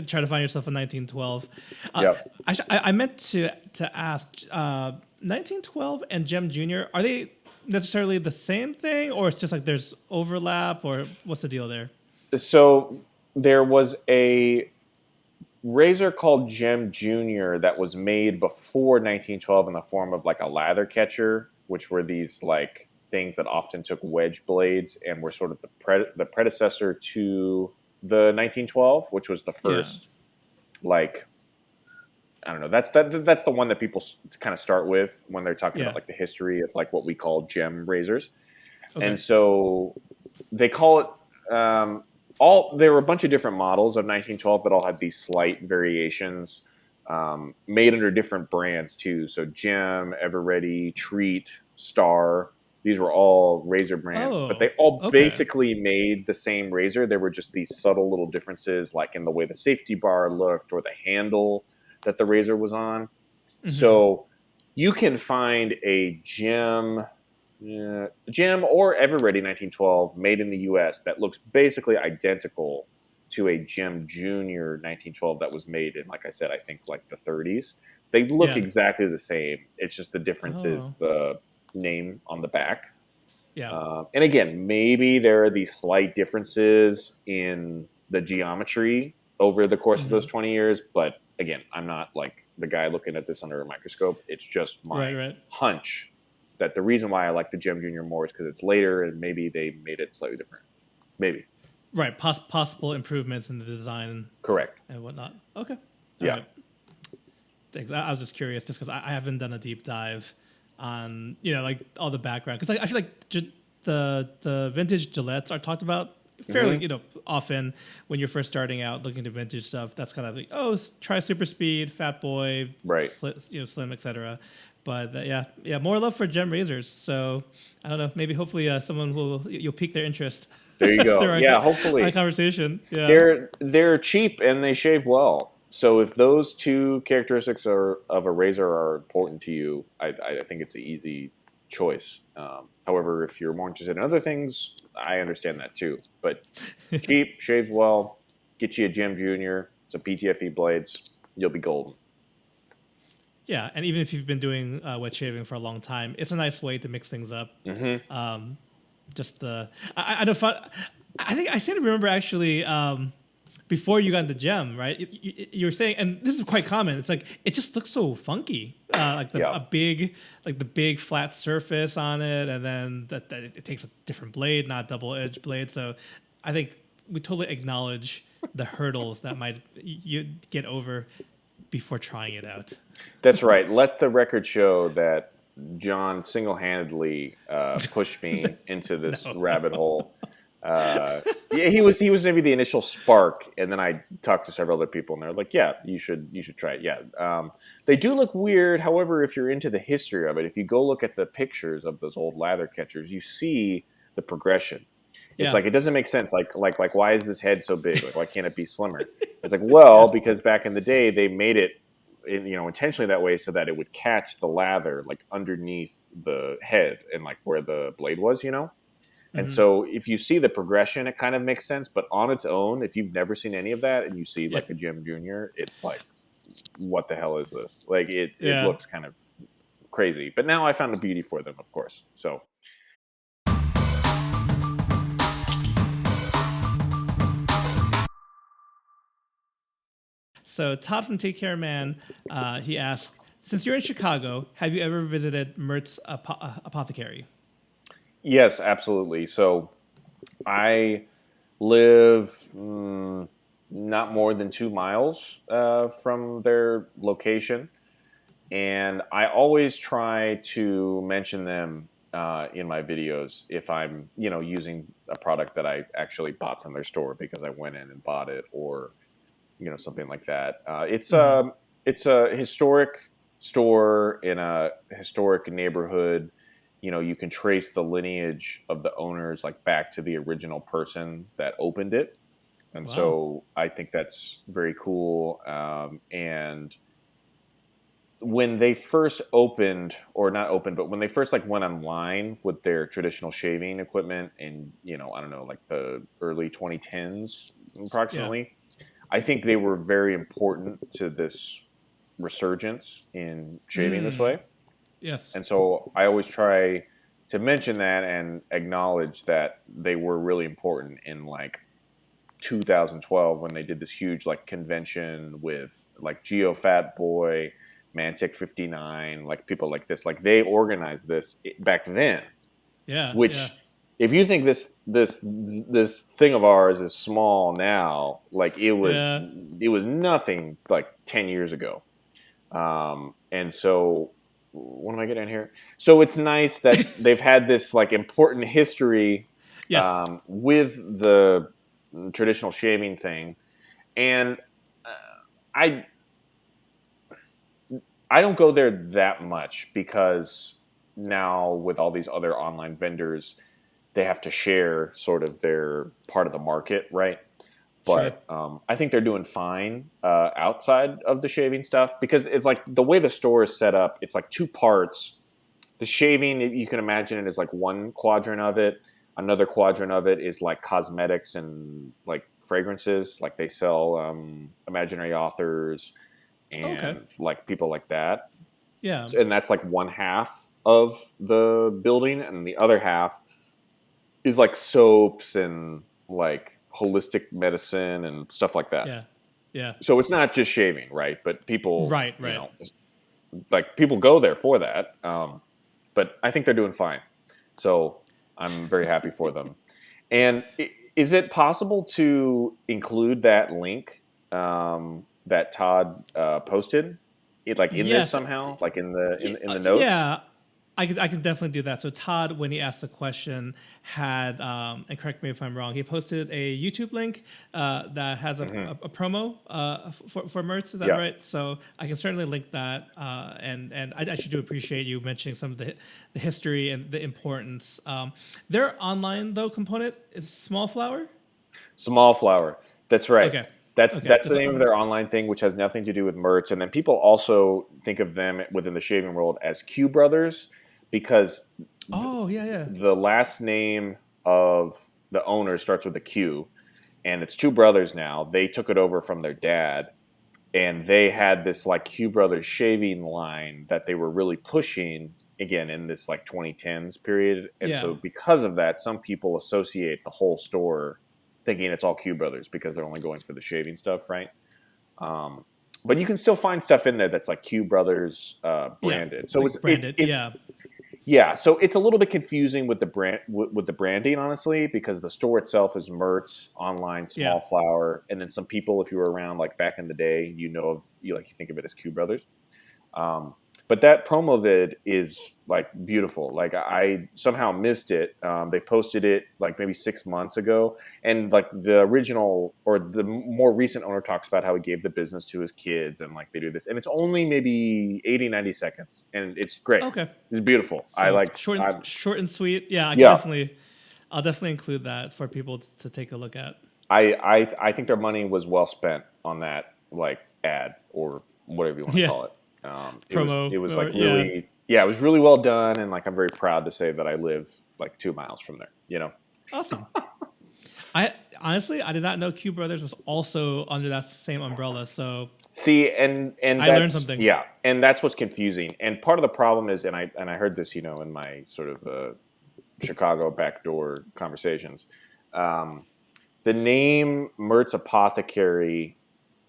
try to find yourself a 1912. Yep. I meant to ask, 1912 and Gem Junior, are they necessarily the same thing, or it's just like there's overlap, or what's the deal there? So there was a razor called Gem Junior that was made before 1912 in the form of like a lather catcher, which were these like things that often took wedge blades and were sort of the predecessor to the 1912, which was the first like, I don't know. That's the one that people kind of start with when they're talking about like the history of like what we call gem razors. Okay. And so they call it there were a bunch of different models of 1912 that all had these slight variations, made under different brands too. So Gem, Everready, Treat, Star. These were all razor brands, but they all basically made the same razor. There were just these subtle little differences, like in the way the safety bar looked or the handle that the razor was on. So you can find a Gem or Everready 1912 made in the U.S. that looks basically identical to a Gem Junior 1912 that was made in, like I said, I think like the 30s. They look exactly the same. It's just the difference is the name on the back. Yeah. And again, maybe there are these slight differences in the geometry over the course of those 20 years. But again, I'm not like the guy looking at this under a microscope. It's just my hunch that the reason why I like the Gem Junior more is because it's later and maybe they made it slightly different. Maybe. Right. Possible improvements in the design. Correct. And whatnot. Okay. Yeah. All right. Thanks. I was just curious just because I haven't done a deep dive on, like all the background. Because I feel like the vintage Gillettes are talked about fairly, often when you're first starting out looking to vintage stuff. That's kind of like, try Super Speed, Fat Boy, right? Slim, etc. But more love for gem razors. So I don't know. Maybe hopefully you'll pique their interest. There you go. Hopefully our conversation. Yeah, they're cheap and they shave well. So if those two characteristics of a razor are important to you, I think it's an easy choice. However, if you're more interested in other things, I understand that too. But cheap, shaves well, get you a Gem Junior, some PTFE blades, you'll be golden. Yeah, and even if you've been doing wet shaving for a long time, it's a nice way to mix things up. Just the I know fun. I think I seem to remember actually before you got into Gem, right? You were saying, and this is quite common. It's like it just looks so funky, like a big flat surface on it, and then that it takes a different blade, not double edged blade. So I think we totally acknowledge the hurdles that might you get over before trying it out. That's right. Let the record show that John single-handedly pushed me into this rabbit hole. Yeah, he was maybe the initial spark, and then I talked to several other people, and they're like, "Yeah, you should try it." Yeah, they do look weird. However, if you're into the history of it, if you go look at the pictures of those old lather catchers, you see the progression. It's like it doesn't make sense. Like why is this head so big? Like why can't it be slimmer? It's like, well, because back in the day they made it, intentionally that way so that it would catch the lather like underneath the head and like where the blade was, And so if you see the progression, it kind of makes sense. But on its own, if you've never seen any of that and you see like a Gem Junior, it's like, what the hell is this? Like it looks kind of crazy. But now I found a beauty for them, of course. So. So Todd from Take Care Man, he asked, since you're in Chicago, have you ever visited Mertz Apothecary? Yes, absolutely. So I live not more than 2 miles from their location. And I always try to mention them in my videos if I'm, using a product that I actually bought from their store because I went in and bought it, or something like that. It's a historic store in a historic neighborhood. You can trace the lineage of the owners like back to the original person that opened it, and so I think that's very cool. And when they first opened, or not opened, but when they first like went online with their traditional shaving equipment in I don't know, like the early 2010s approximately. Yeah. I think they were very important to this resurgence in shaving this way. Yes. And so I always try to mention that and acknowledge that they were really important in like 2012 when they did this huge like convention with like Geo Fat Boy, Mantic 59, like people like this. Like they organized this back then. Yeah. Which if you think this thing of ours is small now, like it was nothing like 10 years ago. And so what am I getting here? So it's nice that they've had this like important history with the traditional shaving thing. And I don't go there that much because now with all these other online vendors, they have to share sort of their part of the market, right? But I think they're doing fine outside of the shaving stuff because it's like the way the store is set up, it's like 2 parts. The shaving, you can imagine it as like one quadrant of it. Another quadrant of it is like cosmetics and like fragrances. Like they sell imaginary authors and like people like that. Yeah. And that's like one half of the building. And the other half is like soaps and like holistic medicine and stuff like that. Yeah. Yeah. So it's not just shaving, right? But people, right. Like people go there for that. But I think they're doing fine. So I'm very happy for them. And is it possible to include that link that Todd posted, this somehow, like in the notes? Yeah. I can definitely do that. So Todd, when he asked the question, had and correct me if I'm wrong, he posted a YouTube link that has a promo for Mertz. Is that right? So I can certainly link that, and I actually do appreciate you mentioning some of the history and the importance. Their online though component is Small Flower. Small Flower. That's right. Okay. That's the name of their online thing, which has nothing to do with Mertz. And then people also think of them within the shaving world as Q Brothers. because Oh, yeah. the last name of the owner starts with a Q, and it's two brothers now. They took it over from their dad, and they had this like Q Brothers shaving line that they were really pushing again in this like 2010s period. And Yeah. so because of that, some people associate the whole store thinking it's all Q Brothers because they're only going for the shaving stuff, right? Um, but you can still find stuff in there that's like Q Brothers Yeah. branded. So Like branded. it's Yeah. yeah, so it's a little bit confusing with the with the branding, honestly, because the store itself is Mertz, online, Yeah. Small Flower, and then some people, if you were around like back in the day, you think of it as Q Brothers. Um, but that promo vid is like beautiful. Like I somehow missed it. They posted it like maybe 6 months ago, and like the original or the more recent owner talks about how he gave the business to his kids, and like they do this, and it's only maybe 80, 90 seconds, and it's great. Okay. It's beautiful. So short and sweet. Yeah, Yeah. I'll definitely include that for people to take a look at. I think their money was well spent on that like ad or whatever you want to Yeah. call it. Promo. It was Or, like really it was really well done, and like I'm very proud to say that I live like 2 miles from there. You know. Awesome. I honestly I did not know Q Brothers was also under that same umbrella. So See, and I learned something. Yeah, and that's what's confusing. And part of the problem is, and I heard this, in my sort of Chicago backdoor conversations. The name Mertz Apothecary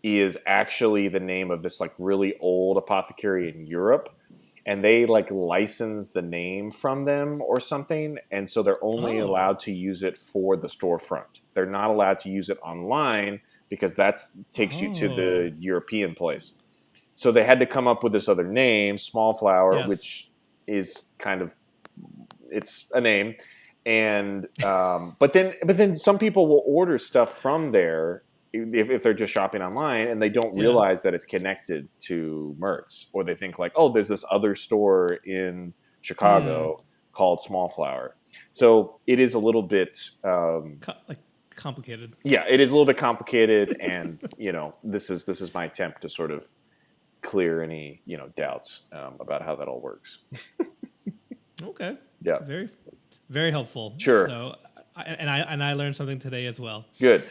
is actually the name of this like really old apothecary in Europe, and they like license the name from them or something, and so they're only allowed to use it for the storefront. They're not allowed to use it online because that takes you to the European place. So they had to come up with this other name, Small Flower, Yes. which is kind of it's a name. And but then some people will order stuff from there if they're just shopping online, and they don't realize that it's connected to Mertz, or they think like, oh, there's this other store in Chicago called Small Flower. So it is a little bit complicated. Yeah, it is a little bit complicated, and this is my attempt to sort of clear any doubts about how that all works. Okay. Yeah. Very, very helpful. Sure. So, I learned something today as well. Good.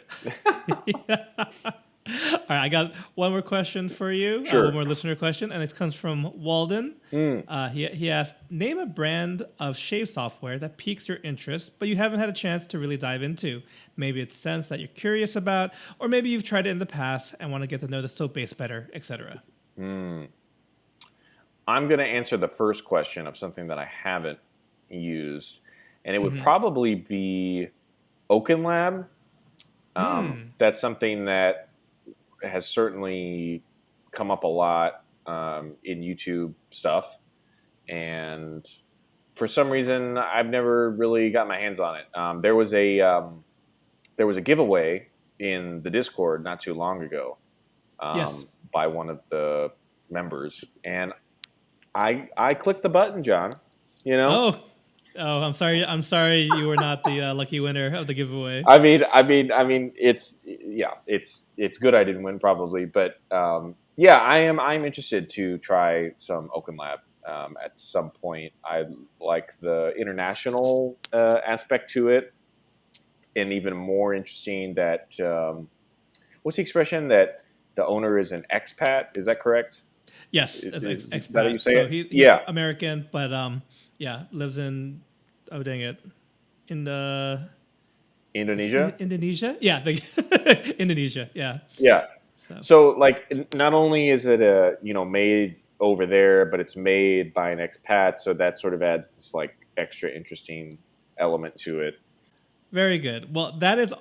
All right, I got one more question for you. Sure. One more listener question, and it comes from Walden. He asked, name a brand of shave software that piques your interest, but you haven't had a chance to really dive into. Maybe it's Sense that you're curious about, or maybe you've tried it in the past and want to get to know the soap base better, etc. I'm going to answer the first question of something that I haven't used, and it would probably be OakenLab. That's something that has certainly come up a lot in YouTube stuff, and for some reason I've never really got my hands on it. There was a giveaway in the Discord not too long ago by one of the members, and I clicked the button, John. Oh, I'm sorry. I'm sorry you were not the lucky winner of the giveaway. I mean, it's good I didn't win probably, but I'm interested to try some OakenLab at some point. I like the international aspect to it, and even more interesting that what's the expression that the owner is an expat? Is that correct? Yes, expat. Is that how you say so it? he's American, but lives in in Indonesia. Indonesia, yeah, Indonesia, yeah. Yeah. So like, not only is it made over there, but it's made by an expat, so that sort of adds this like extra interesting element to it. Very good. Well, that's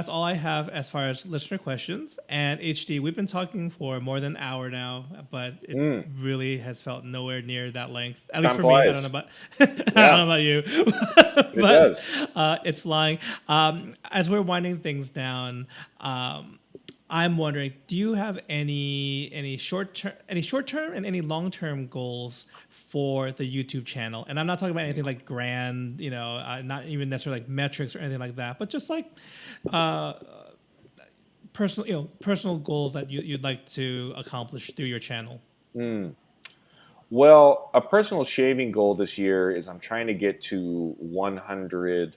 all I have as far as listener questions. And HD, we've been talking for more than an hour now, but it really has felt nowhere near that length. At least Time for me. I flies. don't know about I don't know about you, It but does. it's flying. As we're winding things down, I'm wondering, do you have any short term and any long term goals for the YouTube channel? And I'm not talking about anything like grand, not even necessarily like metrics or anything like that, but just like personal goals that you'd like to accomplish through your channel. Well, a personal shaving goal this year is I'm trying to get to 100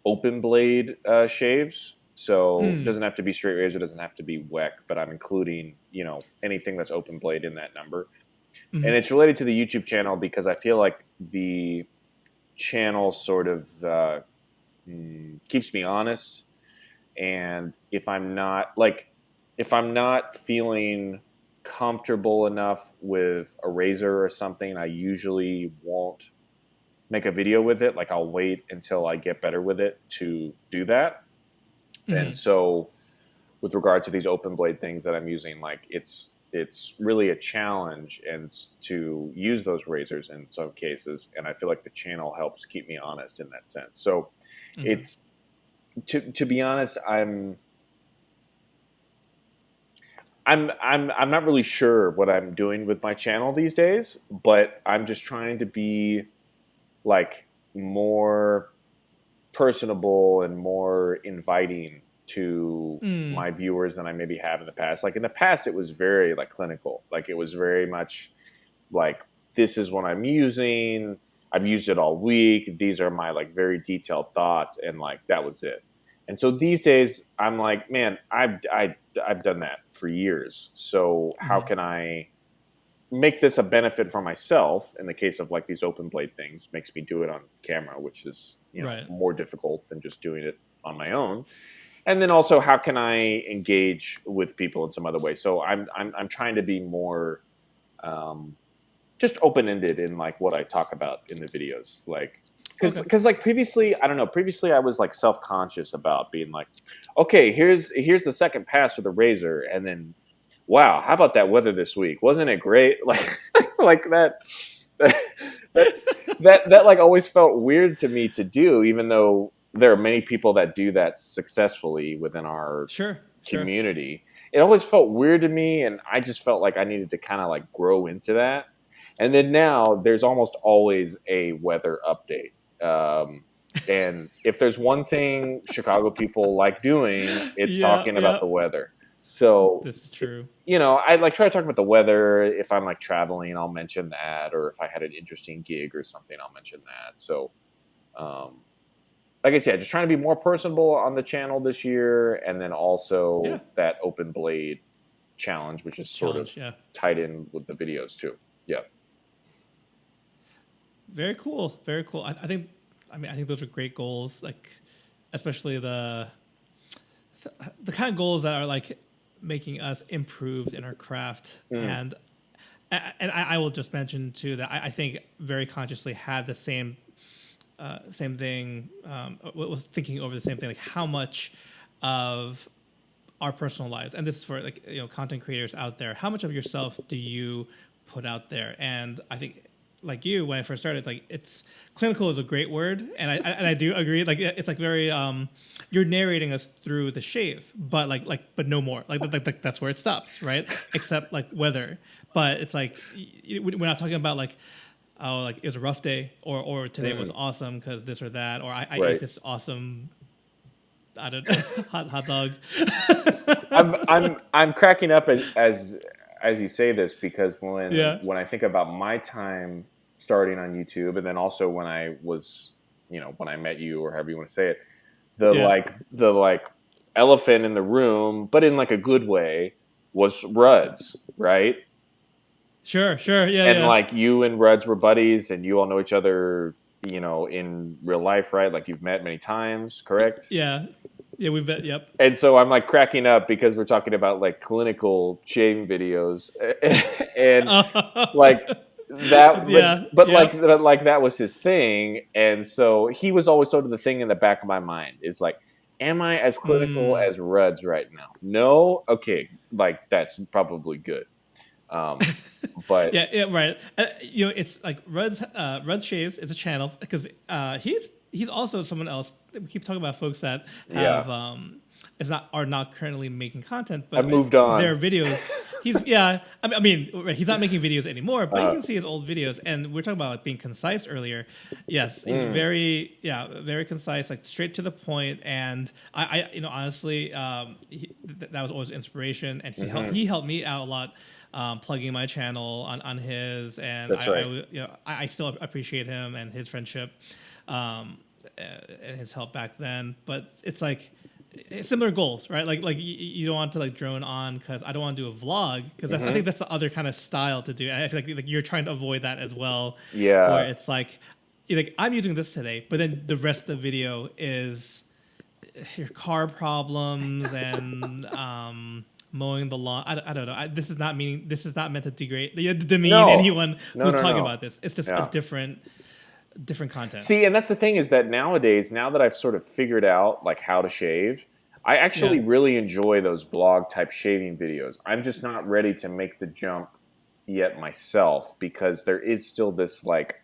open blade shaves. So it doesn't have to be straight razor, doesn't have to be WEC, but I'm including, anything that's open blade in that number. And it's related to the YouTube channel because I feel like the channel sort of keeps me honest. And if I'm not feeling comfortable enough with a razor or something, I usually won't make a video with it. Like I'll wait until I get better with it to do that. And so with regard to these open blade things that I'm using, like it's really a challenge and to use those razors in some cases. And I feel like the channel helps keep me honest in that sense. So it's to be honest, I'm not really sure what I'm doing with my channel these days, but I'm just trying to be like more personable and more inviting to my viewers than I maybe have in the past. Like in the past, it was very like clinical. Like it was very much like, this is what I'm using. I've used it all week. These are my like very detailed thoughts. And like, that was it. And so these days I'm like, man, I've done that for years. So how can I make this a benefit for myself? In the case of like these open blade things, makes me do it on camera, which is more difficult than just doing it on my own. And then also, how can I engage with people in some other way? So I'm trying to be more just open ended in like what I talk about in the videos, like. Because like previously, I don't know. Previously, I was like self-conscious about being like, okay, here's the second pass with the razor, and then, wow, how about that weather this week? Wasn't it great? Like, like that like always felt weird to me to do, even though there are many people that do that successfully within our community. It always felt weird to me, and I just felt like I needed to kind of like grow into that. And then now there's almost always a weather update. And if there's one thing Chicago people like doing, it's talking about the weather. So this is true. I like try to talk about the weather. If I'm like traveling, I'll mention that. Or if I had an interesting gig or something, I'll mention that. So, like I said, just trying to be more personable on the channel this year. And then also that open blade challenge, which is sort of tied in with the videos too. Yeah. Very cool. Very cool. I think those are great goals. Like, especially the kind of goals that are like making us improve in our craft. And I will just mention too that I think very consciously had the same thing. Was thinking over the same thing, like how much of our personal lives, and this is for like content creators out there, how much of yourself do you put out there? And I think, like you, when I first started, it's clinical is a great word, and I do agree. Like it's like very you're narrating us through the shave, but but no more. Like that's where it stops, right? Except like weather, but it's like we're not talking about like, oh, like it was a rough day, or today was awesome because this or that, or I ate this awesome, I don't know, hot dog. I'm cracking up as you say this, because when I think about my time starting on YouTube, and then also when I was, when I met you, or however you want to say it, the elephant in the room, but in like a good way, was Ruds, right? Sure, yeah. And like you and Ruds were buddies, and you all know each other, in real life, right? Like you've met many times, correct? Yeah, we've met. Yep. And so I'm like cracking up because we're talking about like clinical shaving videos, and like that. But like that was his thing, and so he was always sort of the thing in the back of my mind is like, am I as clinical as Ruds right now? No, okay, like that's probably good. But right. It's like Ruds shaves. It's a channel because he's also someone else. We keep talking about folks that have are not currently making content, but I've moved on. their videos. I mean, he's not making videos anymore, but you can see his old videos. And we're talking about like being concise earlier. Yes, he's very concise, like straight to the point. And I honestly, that was always inspiration, and he helped me out a lot. Plugging my channel on his, and That's right. I still appreciate him and his friendship, and his help back then. But it's like similar goals, right? Like you don't want to like drone on because I don't want to do a vlog because I think that's the other kind of style to do. And I feel like you're trying to avoid that as well. Yeah. Where it's like I'm using this today, but then the rest of the video is your car problems and mowing the lawn. I don't know. This is not meant to demean anyone who's talking about this. It's just a different content. See, and that's the thing is that nowadays, now that I've sort of figured out like how to shave, I actually really enjoy those vlog type shaving videos. I'm just not ready to make the jump yet myself because there is still this like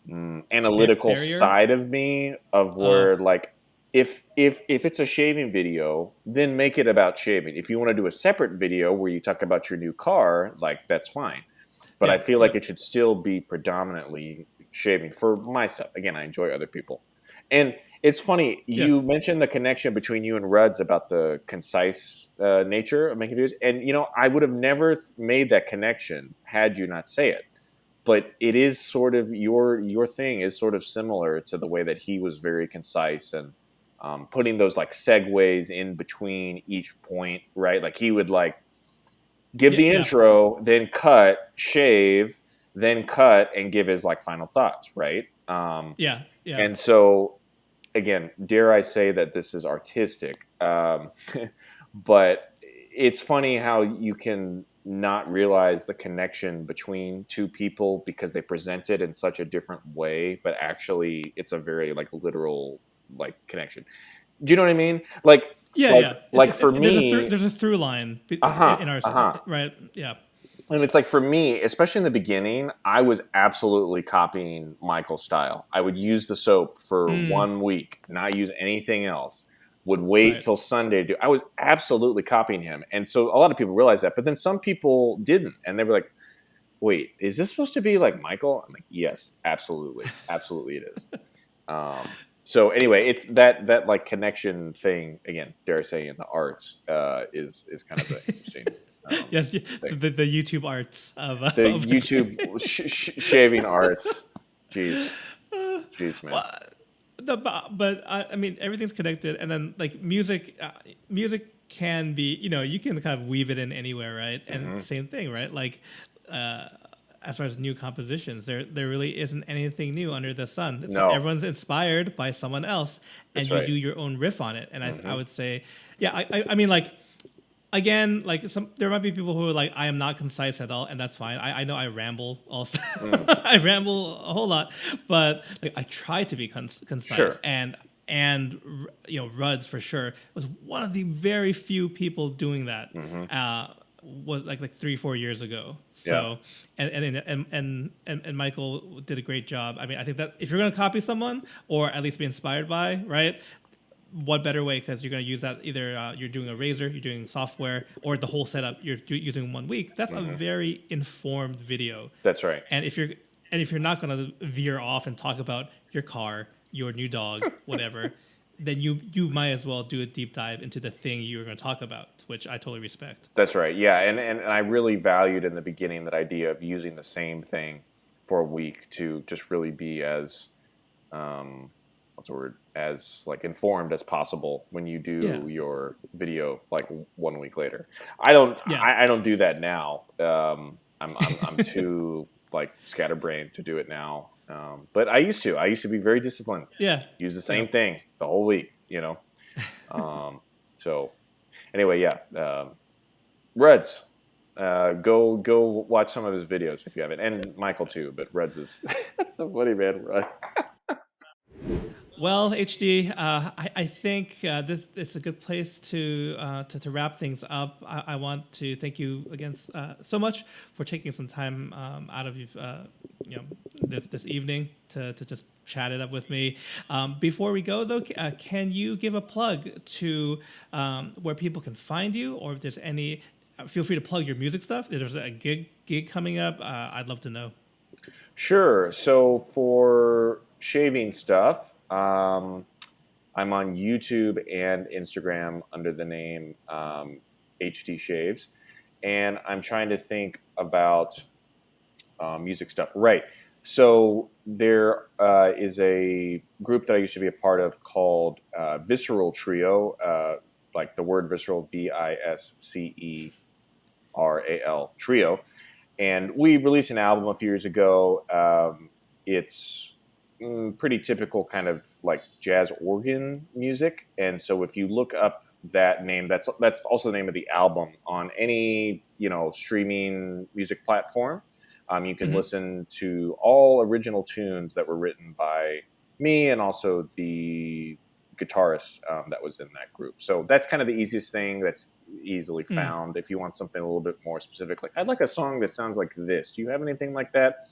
analytical side of me of where like if it's a shaving video, then make it about shaving. If you want to do a separate video where you talk about your new car, like that's fine. But I feel like it should still be predominantly shaving for my stuff. Again, I enjoy other people. And it's funny, you mentioned the connection between you and Ruds about the concise nature of making videos. And, I would have never made that connection had you not say it. But it is sort of, your thing is sort of similar to the way that he was very concise and putting those like segues in between each point, right? Like he would like give the intro, then cut, shave, then cut, and give his like final thoughts, right? And so, again, dare I say that this is artistic, but it's funny how you can not realize the connection between two people because they present it in such a different way, but actually it's a very like literal like connection. Do you know what I mean? Like, like for me, there's a through line in our right? Yeah. And it's like for me, especially in the beginning, I was absolutely copying Michael's style. I would use the soap for 1 week, not use anything else. Would wait till Sunday to do. I was absolutely copying him, and so a lot of people realized that. But then some people didn't, and they were like, "Wait, is this supposed to be like Michael?" I'm like, "Yes, absolutely, absolutely, it is." So anyway, it's that like connection thing again. Dare I say in the arts is kind of interesting. Yes, the YouTube arts of the YouTube shaving arts. Jeez, man. Well, but I mean, everything's connected, and then like music can be, you can kind of weave it in anywhere, right? And same thing, right? Like, as far as new compositions, there really isn't anything new under the sun. It's like everyone's inspired by someone else, and you do your own riff on it. And I would say, I mean, like, again, like there might be people who are like, I am not concise at all, and that's fine. I know I ramble also. I ramble a whole lot, but like I try to be concise. Sure. And Ruds for sure was one of the very few people doing that. Was like 3-4 years ago. So and Michael did a great job. I mean, I think that if you're going to copy someone or at least be inspired by, right? What better way? Because you're going to use that either you're doing a razor, you're doing software, or the whole setup you're using 1 week. That's a very informed video. That's right. And if you're not going to veer off and talk about your car, your new dog, whatever, then you might as well do a deep dive into the thing you were going to talk about, which I totally respect. That's right. Yeah, and I really valued in the beginning that idea of using the same thing for a week to just really be as as like informed as possible when you do your video like 1 week later. I don't do that now. I'm too like scatterbrained to do it now. But I used to be very disciplined. Yeah. Use the same thing the whole week, So anyway, Ruds, go watch some of his videos if you haven't, and Michael too. But Ruds is that's so funny, man. Ruds. Well, HD, I think this it's a good place to wrap things up. I want to thank you again so much for taking some time out of this evening to just chat it up with me. Before we go, though, can you give a plug to where people can find you, or if there's any? Feel free to plug your music stuff. If there's a gig coming up, I'd love to know. Sure. So for shaving stuff, I'm on YouTube and Instagram under the name HD Shaves, and I'm trying to think about music stuff. Right. So there is a group that I used to be a part of called Visceral Trio, like the word visceral, VISCERAL Trio. And we released an album a few years ago. It's pretty typical kind of like jazz organ music. And so if you look up that name, that's also the name of the album on any, streaming music platform. You can listen to all original tunes that were written by me and also the guitarist that was in that group. So that's kind of the easiest thing that's easily found. If you want something a little bit more specific, like I'd like a song that sounds like this. Do you have anything like that?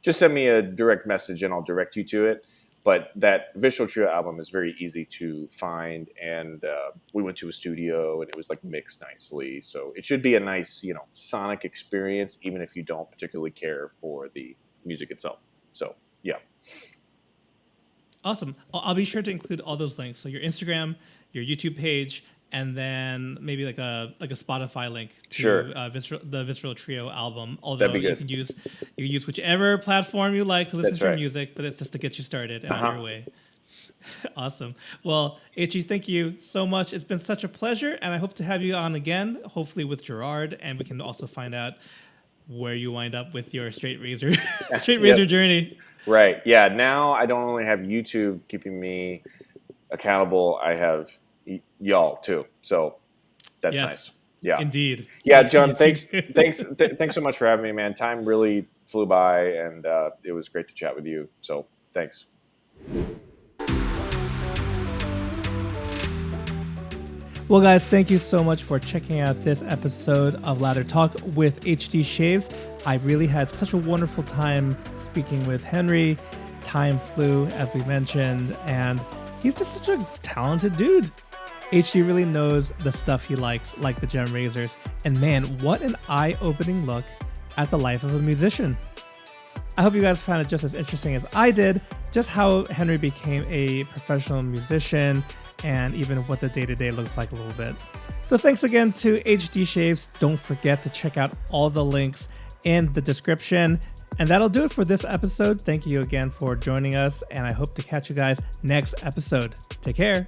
Just send me a direct message and I'll direct you to it. But that Visual Trio album is very easy to find, and we went to a studio and it was like mixed nicely. So it should be a nice, sonic experience, even if you don't particularly care for the music itself. So yeah. Awesome. I'll be sure to include all those links. So your Instagram, your YouTube page, and then maybe like a Spotify link to the Visceral Trio album. Although you can use whichever platform you like to listen to your music, but it's just to get you started and on your way. Awesome. Well, H.E., thank you so much. It's been such a pleasure, and I hope to have you on again, hopefully with Gerard, and we can also find out where you wind up with your straight razor journey. Right. Yeah. Now I don't only have YouTube keeping me accountable. I have y'all too. So that's nice. Yeah. Indeed. Yeah, John, thanks so much for having me, man. Time really flew by, and it was great to chat with you. So thanks. Well, guys, thank you so much for checking out this episode of Lather Talk with HD Shaves. I really had such a wonderful time speaking with Henry. Time flew, as we mentioned, and he's just such a talented dude. HD really knows the stuff he likes, like the gem razors. And man, what an eye-opening look at the life of a musician. I hope you guys found it just as interesting as I did, just how Henry became a professional musician and even what the day-to-day looks like a little bit. So thanks again to HD Shaves. Don't forget to check out all the links in the description. And that'll do it for this episode. Thank you again for joining us, and I hope to catch you guys next episode. Take care.